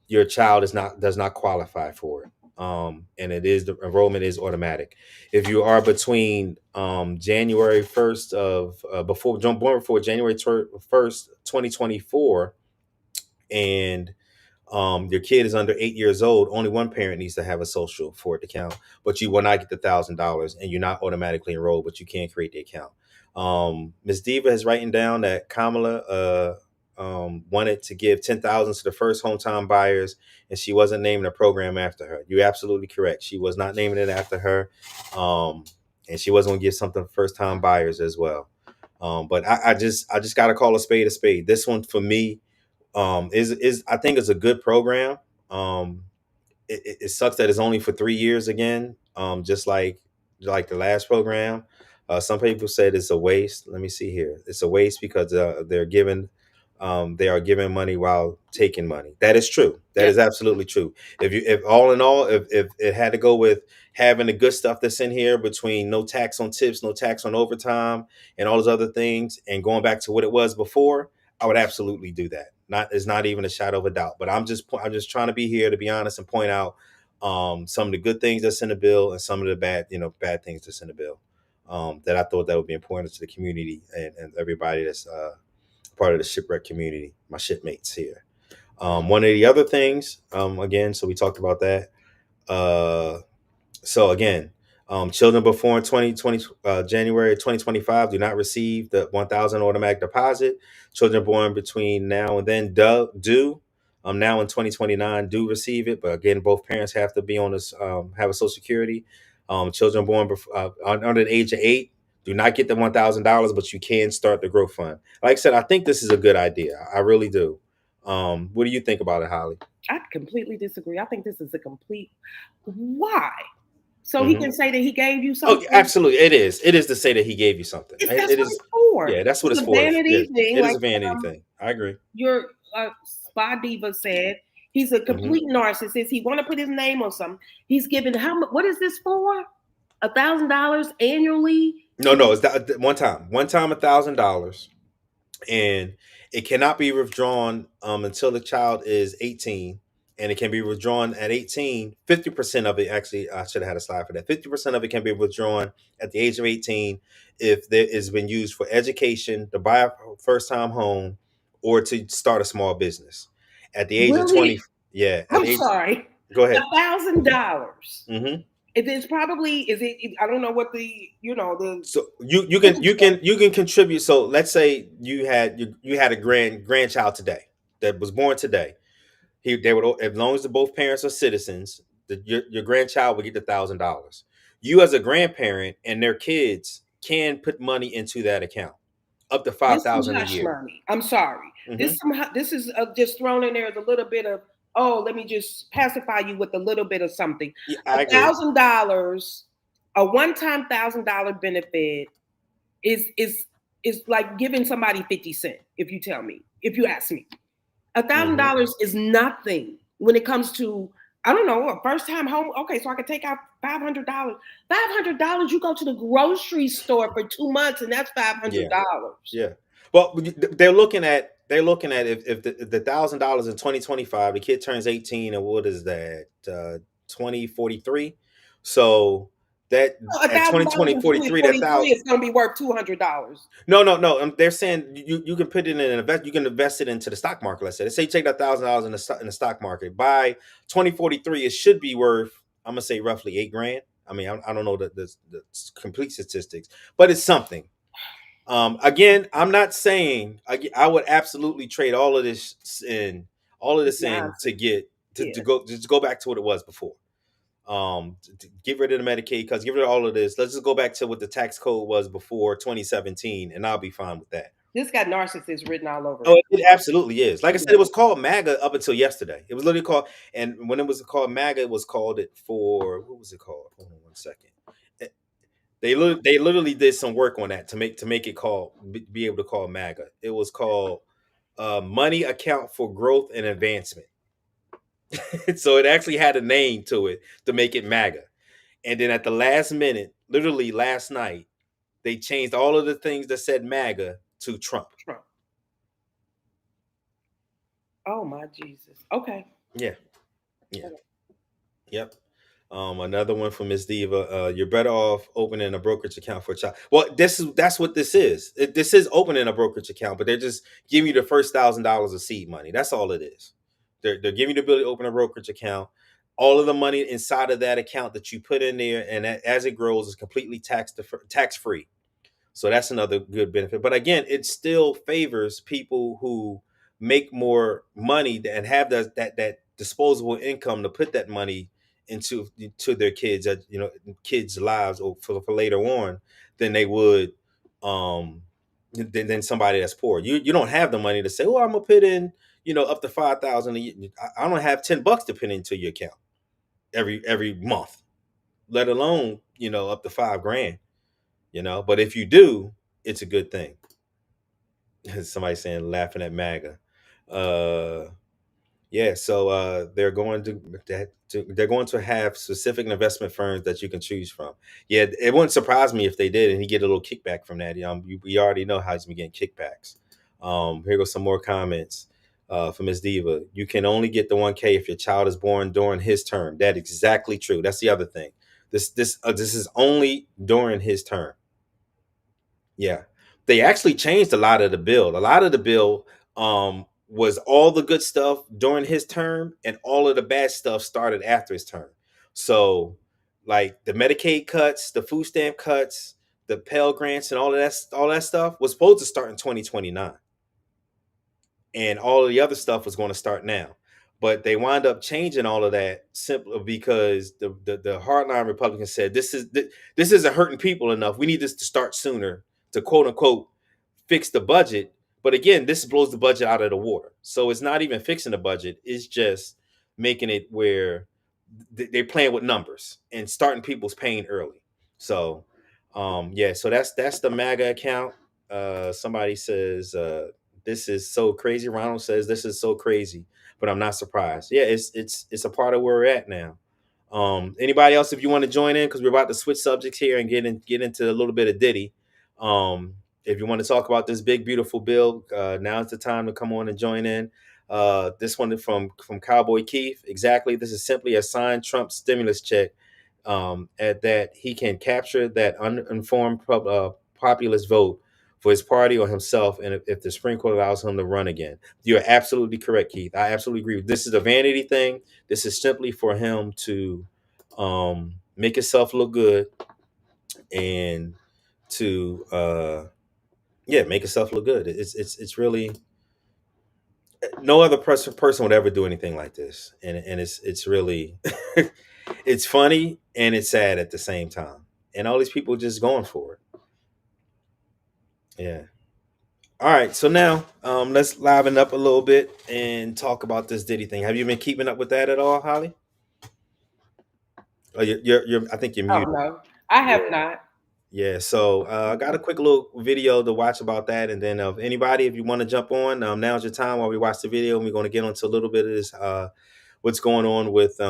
your child does not qualify for it. And the enrollment is automatic. If you are between January 1st of born before January 1st, 2024, and your kid is under 8 years old, only one parent needs to have a social for it to count. But you will not get the $1,000, and you're not automatically enrolled, but you can create the account. Ms. Diva has written down that Kamala wanted to give 10,000 to the first hometown buyers, and she wasn't naming a program after her. You're absolutely correct. She was not naming it after her, and she wasn't going to give something for first time buyers as well. But I just got to call a spade a spade. This one for me is I think it's a good program. It sucks that it's only for 3 years again, just like the last program. Some people said it's a waste. Let me see here. It's a waste because they're giving they are giving money while taking money. That is true. That is absolutely true. If all in all, if it had to go with having the good stuff that's in here between no tax on tips, no tax on overtime, and all those other things, and going back to what it was before, I would absolutely do that. It's not even a shadow of a doubt. But I'm just trying to be here to be honest and point out some of the good things that's in the bill and some of the bad things that's in the bill. That I thought that would be important to the community and everybody that's part of the shipwreck community, my shipmates here. One of the other things, again, so we talked about that. So again, children born 2020 January 2025 do not receive the 1,000 automatic deposit. Children born between now and then do now in 2029 do receive it, but again, both parents have to be on this have a Social Security. Children born under the age of 8 do not get the $1,000, but you can start the growth fund. Like I said, I think this is a good idea. I really do. What do you think about it, Holly?
I completely disagree. I think this is a complete why. So he can say that he gave you something.
Oh, absolutely, it is. It is to say that he gave you something.
That's what
It
it's
is
for.
Yeah, that's what it's
a
for.
Vanity thing.
It is a vanity thing. I agree.
Your Spa Diva said he's a complete narcissist. He want to put his name on something. He's giving how much? What is this for? $1,000 annually?
No, it's that one time $1,000, and it cannot be withdrawn until the child is 18, and it can be withdrawn at 18. 50% of it, actually, I should have had a slide for that. 50% of it can be withdrawn at the age of 18 if there has been used for education, to buy a first-time home, or to start a small business. At the age of 20, yeah.
I'm sorry.
Go ahead.
$1,000.
Mm-hmm.
It's probably I don't know what the
so you can contribute. So let's say you had a grandchild today that was born today. They would, as long as both parents are citizens, your grandchild would get the $1,000. You as a grandparent and their kids can put money into that account up to $5,000 a year.
Money. I'm sorry. This is just thrown in there as a little bit of, oh, let me just pacify you with a little bit of something. $1,000, a one-time $1,000 benefit is like giving somebody 50 cents. If you ask me, $1,000 is nothing when it comes to, I don't know, a first-time home. Okay, so I could take out $500. $500, you go to the grocery store for 2 months, and that's $500.
Yeah. Well, they're looking at if the $1,000 in 2025, the kid turns 18, and what is that? 2043. So that at 2043, that $1,000
is going to be worth $200.
No. They're saying you can put it in an invest. You can invest it into the stock market. Let's say you take that $1,000 in the stock market. By 2043, it should be worth, I'm gonna say, roughly $8,000. I mean, I don't know the complete statistics, but it's something. Again, I'm not saying I would absolutely trade all of this in to go back to what it was before. To get rid of the Medicaid cuts, get rid of all of this. Let's just go back to what the tax code was before 2017, and I'll be fine with that.
This got narcissists written all over.
Oh, it absolutely is. Like I said, it was called MAGA up until yesterday. It was literally called, and when it was called MAGA, it was called it for, what was it called? Hold on one second. They literally did some work on that to make it called, be able to call MAGA. It was called Money Account for Growth and Advancement. So it actually had a name to it to make it MAGA. And then at the last minute, literally last night, they changed all of the things that said MAGA to Trump.
Oh my Jesus. Okay.
Yeah. Yep. Another one from Miss Diva. You're better off opening a brokerage account for a child. Well, that's what this is. This is opening a brokerage account, but they're just giving you the first $1,000 of seed money. That's all it is. They're giving you the ability to open a brokerage account. All of the money inside of that account that you put in there, and as it grows, is completely tax free. So that's another good benefit. But again, it still favors people who make more money and have that disposable income to put that money into their kids, kids' lives, or for later on, than they would than somebody that's poor. You don't have the money to say, oh, I'm gonna put in up to $5,000 a year. I don't have $10 to put into your account every month, let alone up to $5,000. But if you do, it's a good thing. Somebody saying laughing at MAGA. Yeah, so they're going they're going to have specific investment firms that you can choose from. Yeah, it wouldn't surprise me if they did, and he get a little kickback from that. We already know how he's been getting kickbacks. Here goes some more comments from Ms. Diva. You can only get the 1K if your child is born during his term. That's exactly true. That's the other thing. This is only during his term. Yeah, they actually changed a lot of the bill. A lot of the bill was all the good stuff during his term, and all of the bad stuff started after his term. So, like the Medicaid cuts, the food stamp cuts, the Pell grants, and all that stuff was supposed to start in 2029, and all of the other stuff was going to start now. But they wind up changing all of that simply because the hardline Republicans said this isn't hurting people enough. We need this to start sooner to quote unquote fix the budget. But again, this blows the budget out of the water. So it's not even fixing the budget. It's just making it where they're playing with numbers and starting people's pain early. So yeah, so that's the MAGA account. Somebody says this is so crazy. Ronald says this is so crazy, but I'm not surprised. Yeah, it's a part of where we're at now. Anybody else, if you want to join in, because we're about to switch subjects here and get into a little bit of Diddy. If you want to talk about this big, beautiful bill, now's the time to come on and join in. This one from Cowboy Keith. Exactly. This is simply a signed Trump stimulus check at that he can capture that uninformed populist vote for his party or himself, and if the Supreme Court allows him to run again. You're absolutely correct, Keith. I absolutely agree. This is a vanity thing. This is simply for him to make himself look good and to make himself look good. It's really no other person would ever do anything like this, and it's really it's funny and it's sad at the same time, and all these people just going for it. Yeah. All right, so now let's liven up a little bit and talk about this Diddy thing. Have you been keeping up with that at all, Holly? Oh, you're I think you're muted.
Oh no, I have not.
Yeah, so I got a quick little video to watch about that, and then if you want to jump on, now's your time while we watch the video, and we're going to get into a little bit of this, what's going on with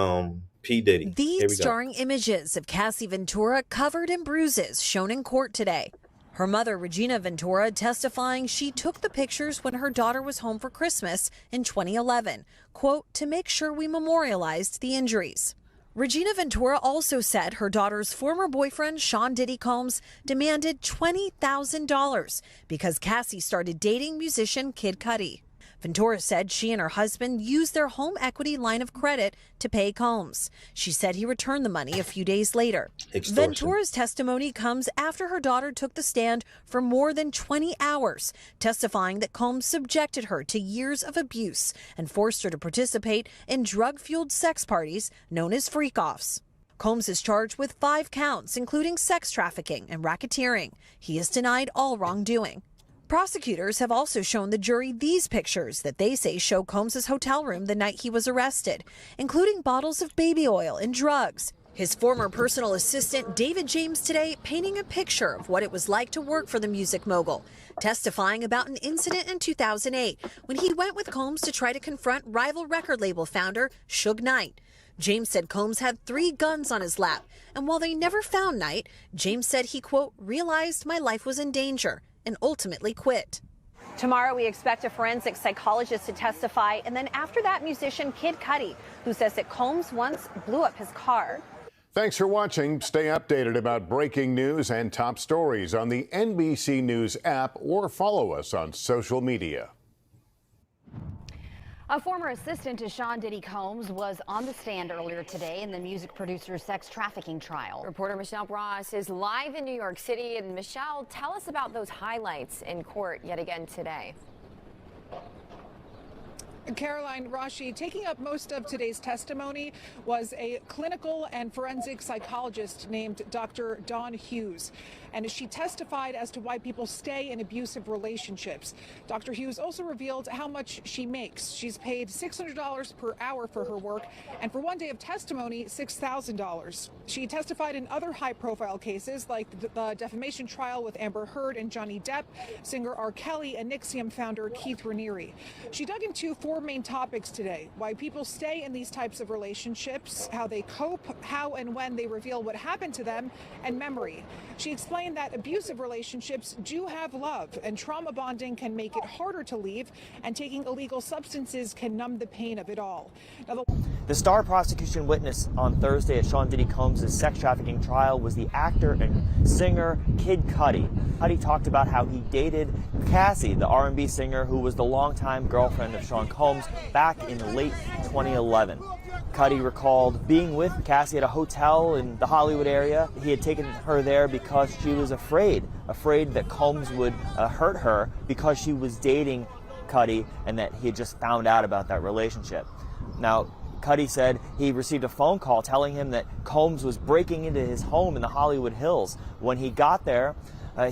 P. Diddy.
These jarring images of Cassie Ventura covered in bruises shown in court today. Her mother, Regina Ventura, testifying she took the pictures when her daughter was home for Christmas in 2011, quote, to make sure we memorialized the injuries. Regina Ventura also said her daughter's former boyfriend, Sean Diddy Combs, demanded $20,000 because Cassie started dating musician Kid Cudi. Ventura said she and her husband used their home equity line of credit to pay Combs. She said he returned the money a few days later.
Extortion.
Ventura's testimony comes after her daughter took the stand for more than 20 hours, testifying that Combs subjected her to years of abuse and forced her to participate in drug-fueled sex parties known as freak-offs. Combs is charged with 5 counts, including sex trafficking and racketeering. He has denied all wrongdoing. Prosecutors have also shown the jury these pictures that they say show Combs' hotel room the night he was arrested, including bottles of baby oil and drugs. His former personal assistant, David James, today painting a picture of what it was like to work for the music mogul, testifying about an incident in 2008 when he went with Combs to try to confront rival record label founder Suge Knight. James said Combs had 3 guns on his lap, and while they never found Knight, James said he, quote, realized my life was in danger and ultimately quit.
Tomorrow, we expect a forensic psychologist to testify, and then after that, musician Kid Cudi, who says that Combs once blew up his car.
Thanks for watching. Stay updated about breaking news and top stories on the NBC News app or follow us on social media.
A former assistant to Sean Diddy Combs was on the stand earlier today in the music producer's sex trafficking trial.
Reporter Michelle Ross is live in New York City. And Michelle, tell us about those highlights in court yet again today.
Caroline, Rashi, taking up most of today's testimony was a clinical and forensic psychologist named Dr. Dawn Hughes. and she testified as to why people stay in abusive relationships. Dr. Hughes also revealed how much she makes. She's paid $600 per hour for her work, and for one day of testimony, $6,000. She testified in other high-profile cases like the defamation trial with Amber Heard and Johnny Depp, singer R. Kelly, and NXIVM founder Keith Raniere. She dug into 4 main topics today: why people stay in these types of relationships, how they cope, how and when they reveal what happened to them, and memory. She explained that abusive relationships do have love, and trauma bonding can make it harder to leave, and taking illegal substances can numb the pain of it all. Now,
the star prosecution witness on Thursday at Sean Diddy Combs' sex trafficking trial was the actor and singer Kid Cudi. Cudi talked about how he dated Cassie, the R&B singer who was the longtime girlfriend of Sean Combs back in late 2011. Cudi recalled being with Cassie at a hotel in the Hollywood area. He had taken her there because she was afraid that Combs would hurt her because she was dating Cudi, and that he had just found out about that relationship. Now, Cudi said he received a phone call telling him that Combs was breaking into his home in the Hollywood Hills. When he got there,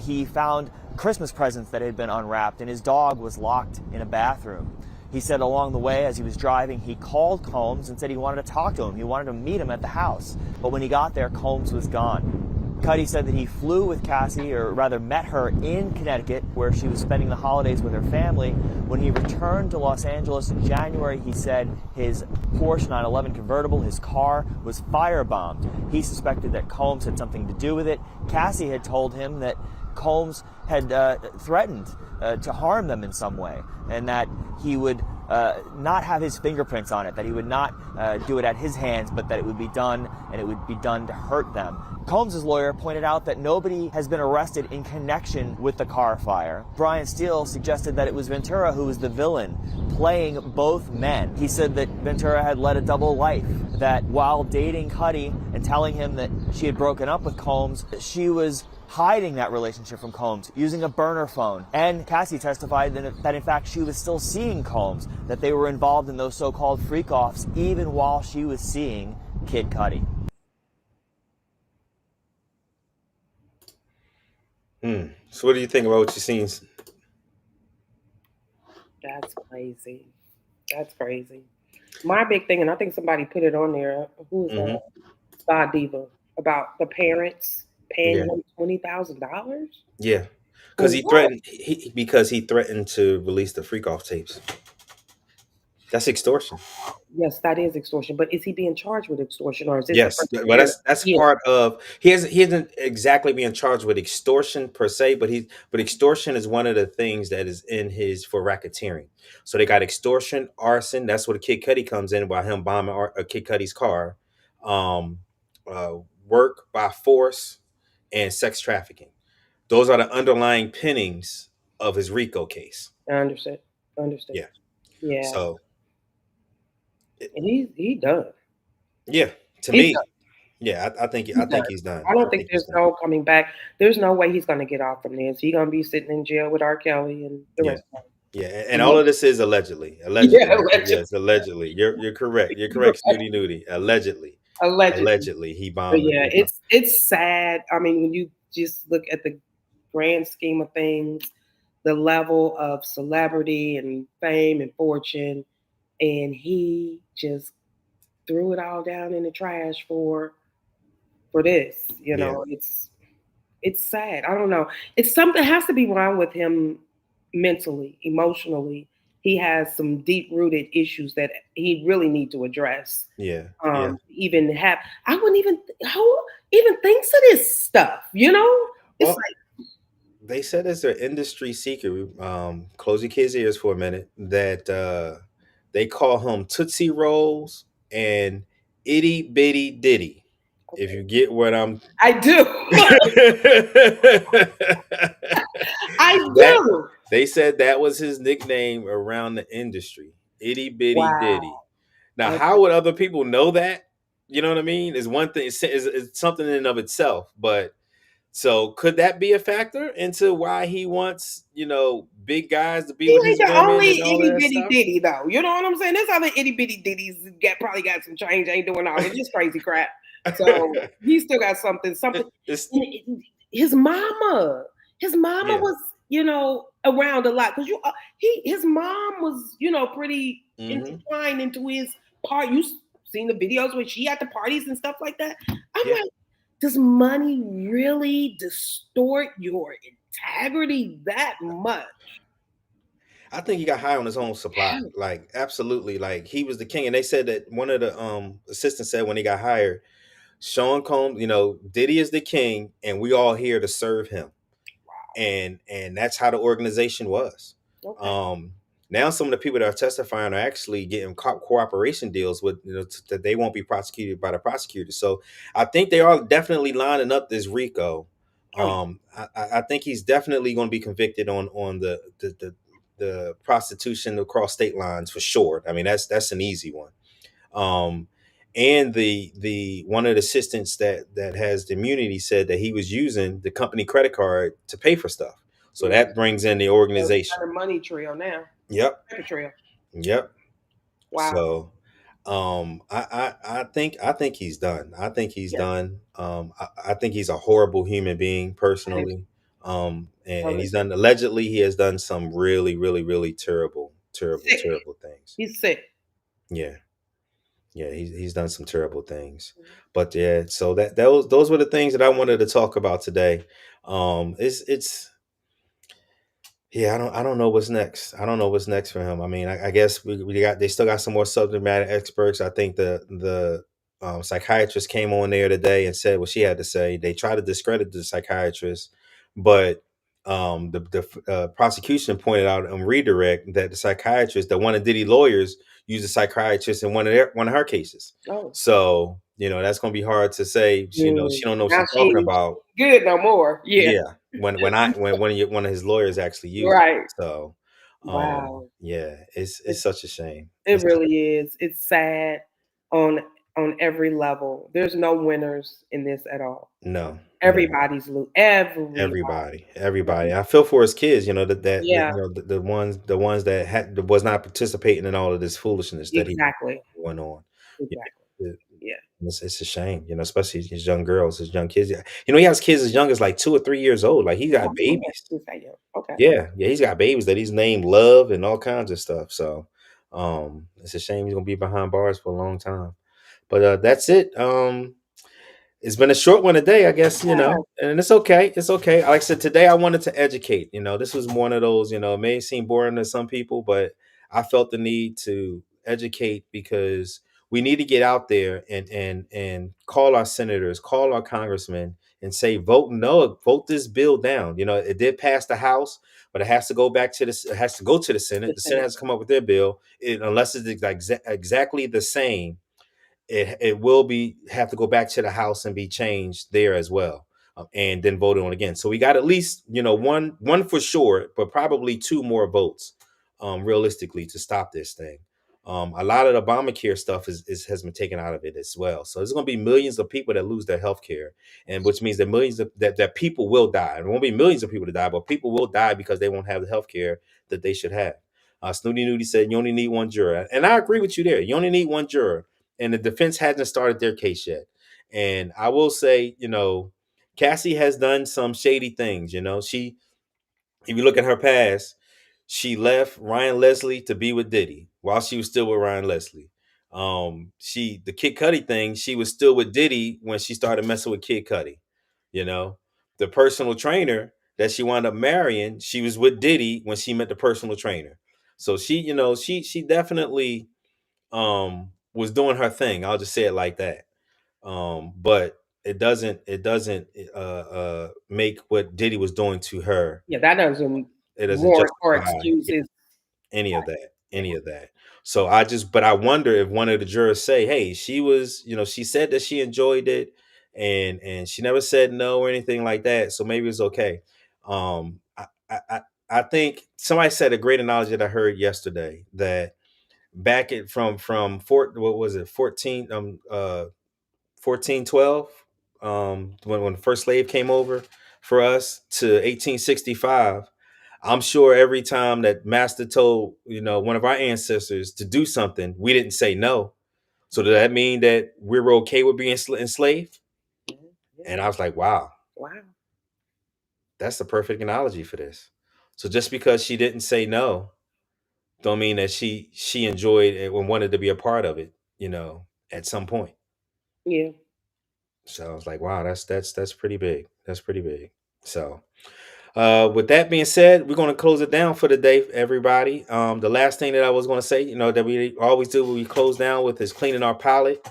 he found Christmas presents that had been unwrapped, and his dog was locked in a bathroom. He said along the way, as he was driving, he called Combs and said he wanted to talk to him. He wanted to meet him at the house. But when he got there, Combs was gone. Cudi said that he flew with Cassie, or rather met her in Connecticut, where she was spending the holidays with her family. When he returned to Los Angeles in January, he said his Porsche 911 convertible, his car, was firebombed. He suspected that Combs had something to do with it. Cassie had told him that Combs had threatened to harm them in some way, and that he would not have his fingerprints on it, that he would not do it at his hands, but that it would be done, and it would be done to hurt them. Combs' lawyer pointed out that nobody has been arrested in connection with the car fire. Brian Steele suggested that it was Ventura who was the villain, playing both men. He said that Ventura had led a double life, that while dating Cudi and telling him that she had broken up with Combs, she was hiding that relationship from Combs, using a burner phone. And Cassie testified that in fact she was still seeing Combs, that they were involved in those so-called freak-offs even while she was seeing Kid Cudi.
So what do you think about what you've seen?
That's crazy. That's crazy. My big thing, and I think somebody put it on there, who is that? Star Diva, about the parents paying him $20,000.
Yeah, because he threatened to release the freak off tapes. That's extortion.
Yes, that is extortion. But is he being charged with extortion, or is this?
Yes, well, that's part of. He isn't exactly being charged with extortion per se, but extortion is one of the things that is in his for racketeering. So they got extortion, arson. That's where Kid Cudi comes in by him bombing Kid Cudi's car. Work by force and sex trafficking. Those are the underlying pinnings of his RICO case.
I understand. Yeah.
So.
And he done.
Yeah, to
He's
me,
done.
yeah, I think he's done.
I don't think there's no coming back. There's no way he's going to get off from this. He's going to be sitting in jail with R. Kelly and the rest of them.
Yeah, and all of this is allegedly.
Yeah, allegedly.
Yes, allegedly. You're correct. You're correct, Snooty Nudie. Allegedly he bombed.
But yeah, it's sad. I mean, when you just look at the grand scheme of things, the level of celebrity and fame and fortune, and he just threw it all down in the trash for this. You know, it's sad. I don't know. It's something has to be wrong with him mentally, emotionally. He has some deep-rooted issues that he really need to address. Even have, I wouldn't even, who even thinks of this stuff, you know? It's like,
they said it's an industry secret. Close your kids' ears for a minute. That they call him Tootsie Rolls and Itty Bitty Diddy. Okay. If you get what
I do. I do.
They said that was his nickname around the industry. Itty Bitty Diddy. Now, how would other people know that? You know what I mean? Is one thing. It's something in and of itself. But so could that be a factor into why he wants, big guys to be with his women? He ain't the only
itty bitty Diddy though. You know what I'm saying? There's other itty bitty Diddies probably got some change, ain't doing all of this crazy crap. So he still got something. his mama. His mama
Yeah.
was, around a lot because his mom was, pretty intertwined into his part. You seen the videos where she at the parties and stuff like that. I'm like, does money really distort your integrity that much?
I think he got high on his own supply. Like, absolutely. Like, he was the king. And they said that one of the assistants said when he got hired, Sean Combs, Diddy is the king, and we all here to serve him. And that's how the organization was.
Okay.
Now some of the people that are testifying are actually getting cooperation deals with, that they won't be prosecuted by the prosecutors. So I think they are definitely lining up this RICO. I think he's definitely going to be convicted on the prostitution across state lines for sure. I mean, that's an easy one. And the one of the assistants that has the immunity said that he was using the company credit card to pay for stuff. So that brings in the organization.
The money trail now.
Yep.
Paper trail.
Yep.
Wow.
So I think he's done. I think he's done. I think he's a horrible human being personally. And he's done, allegedly he has done some really, really, really terrible things.
He's sick.
Yeah. Yeah, he's done some terrible things. But yeah, so those were the things that I wanted to talk about today. It's yeah, I don't know what's next. I don't know what's next for him. I mean, I guess they still got some more subject matter experts. I think the psychiatrist came on there today and said what she had to say. They tried to discredit the psychiatrist, but the prosecution pointed out on redirect that the psychiatrist, that one of Diddy lawyers, used a psychiatrist in one of her cases.
Oh.
So that's going to be hard to say. She don't know what she's talking about.
Good no more. Yeah.
When one of his lawyers actually used
right.
it. So
wow.
Yeah, it's such a shame.
It really is. It's sad on every level. There's no winners in this at all.
No.
Everybody's losing.
Everybody. I feel for his kids, the ones that was not participating in all of this foolishness that he went on.
Exactly. Yeah.
It's a shame, especially his young girls, his young kids. He has kids as young as like 2 or 3 years old. Like, he got babies.
Okay.
Yeah, he's got babies that he's named Love and all kinds of stuff. So it's a shame he's gonna be behind bars for a long time. But that's it. It's been a short one today, I guess, and it's okay. It's okay. Like I said, today I wanted to educate. This was one of those, it may seem boring to some people, but I felt the need to educate because we need to get out there and call our senators, call our congressmen, and say, vote no, vote this bill down. It did pass the House, but it has to go back to it has to go to the Senate. The Senate has to come up with their bill, unless it's exactly the same. It will have to go back to the House and be changed there as well, and then voted on again. So we got at least one for sure, but probably 2 more votes, realistically, to stop this thing. A lot of the Obamacare stuff has been taken out of it as well. So there's going to be millions of people that lose their health care, and which means that millions that people will die. It won't be millions of people to die, but people will die because they won't have the health care that they should have. Snooty Nudie said you only need one juror, and I agree with you there. You only need one juror. And the defense hasn't started their case yet. And I will say, Cassie has done some shady things. If you look at her past, she left Ryan Leslie to be with Diddy while she was still with Ryan Leslie. The Kid Cudi thing, she was still with Diddy when she started messing with Kid Cudi. The personal trainer that she wound up marrying, she was with Diddy when she met the personal trainer. So she definitely was doing her thing. I'll just say it like that. But it doesn't make what Diddy was doing to her.
Yeah, that doesn't
warrant
or excuses
any of that. So I wonder if one of the jurors say, hey, she was, she said that she enjoyed it and she never said no or anything like that. So maybe it's okay. I think somebody said a great analogy that I heard yesterday, that back at from 1412, when the first slave came over for us, to 1865. I'm sure every time that master told one of our ancestors to do something, we didn't say no. So does that mean that we're okay with being enslaved?
Yeah.
And I was like, wow. That's the perfect analogy for this. So just because she didn't say no, don't mean that she enjoyed it and wanted to be a part of it, at some point.
Yeah.
So I was like, wow, that's pretty big. That's pretty big. So with that being said, we're going to close it down for the day, everybody. The last thing that I was going to say, that we always do when we close down with is cleaning our palate.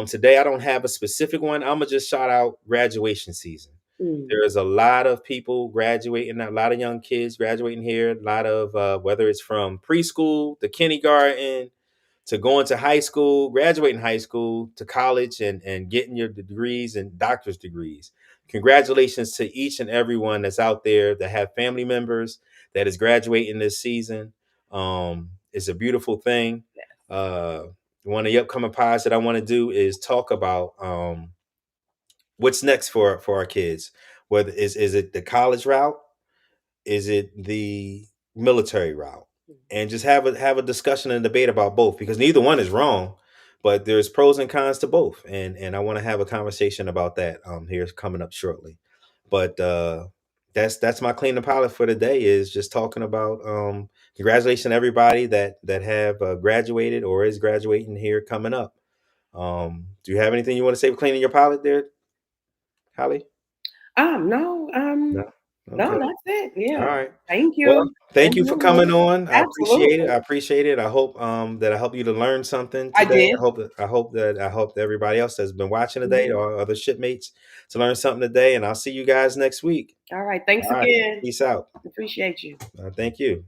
Today, I don't have a specific one. I'm going to just shout out graduation season. There's a lot of people graduating, a lot of young kids graduating here, a lot of whether it's from preschool to kindergarten to going to high school, graduating high school to college and getting your degrees and doctor's degrees. Congratulations to each and everyone that's out there that have family members that is graduating this season. It's a beautiful thing. One of the upcoming pods that I want to do is talk about what's next for our kids. Whether is it the college route? Is it the military route? And just have a discussion and debate about both, because neither one is wrong, but there's pros and cons to both. And I want to have a conversation about that here coming up shortly. But that's my clean the palate for the day, is just talking about congratulations to everybody that have graduated or is graduating here coming up. Do you have anything you want to say for cleaning your palate there, Holly?
No.
No. Okay.
No, that's it. Yeah.
All right.
Thank you.
Well, thank you for coming on. I
Absolutely.
appreciate it. I hope that I helped you to learn something
I
today.
did.
I hope that everybody else that's been watching today or other shipmates to learn something today. And I'll see you guys next week.
All right. Thanks
All right.
again.
Peace out.
Appreciate you.
Thank you.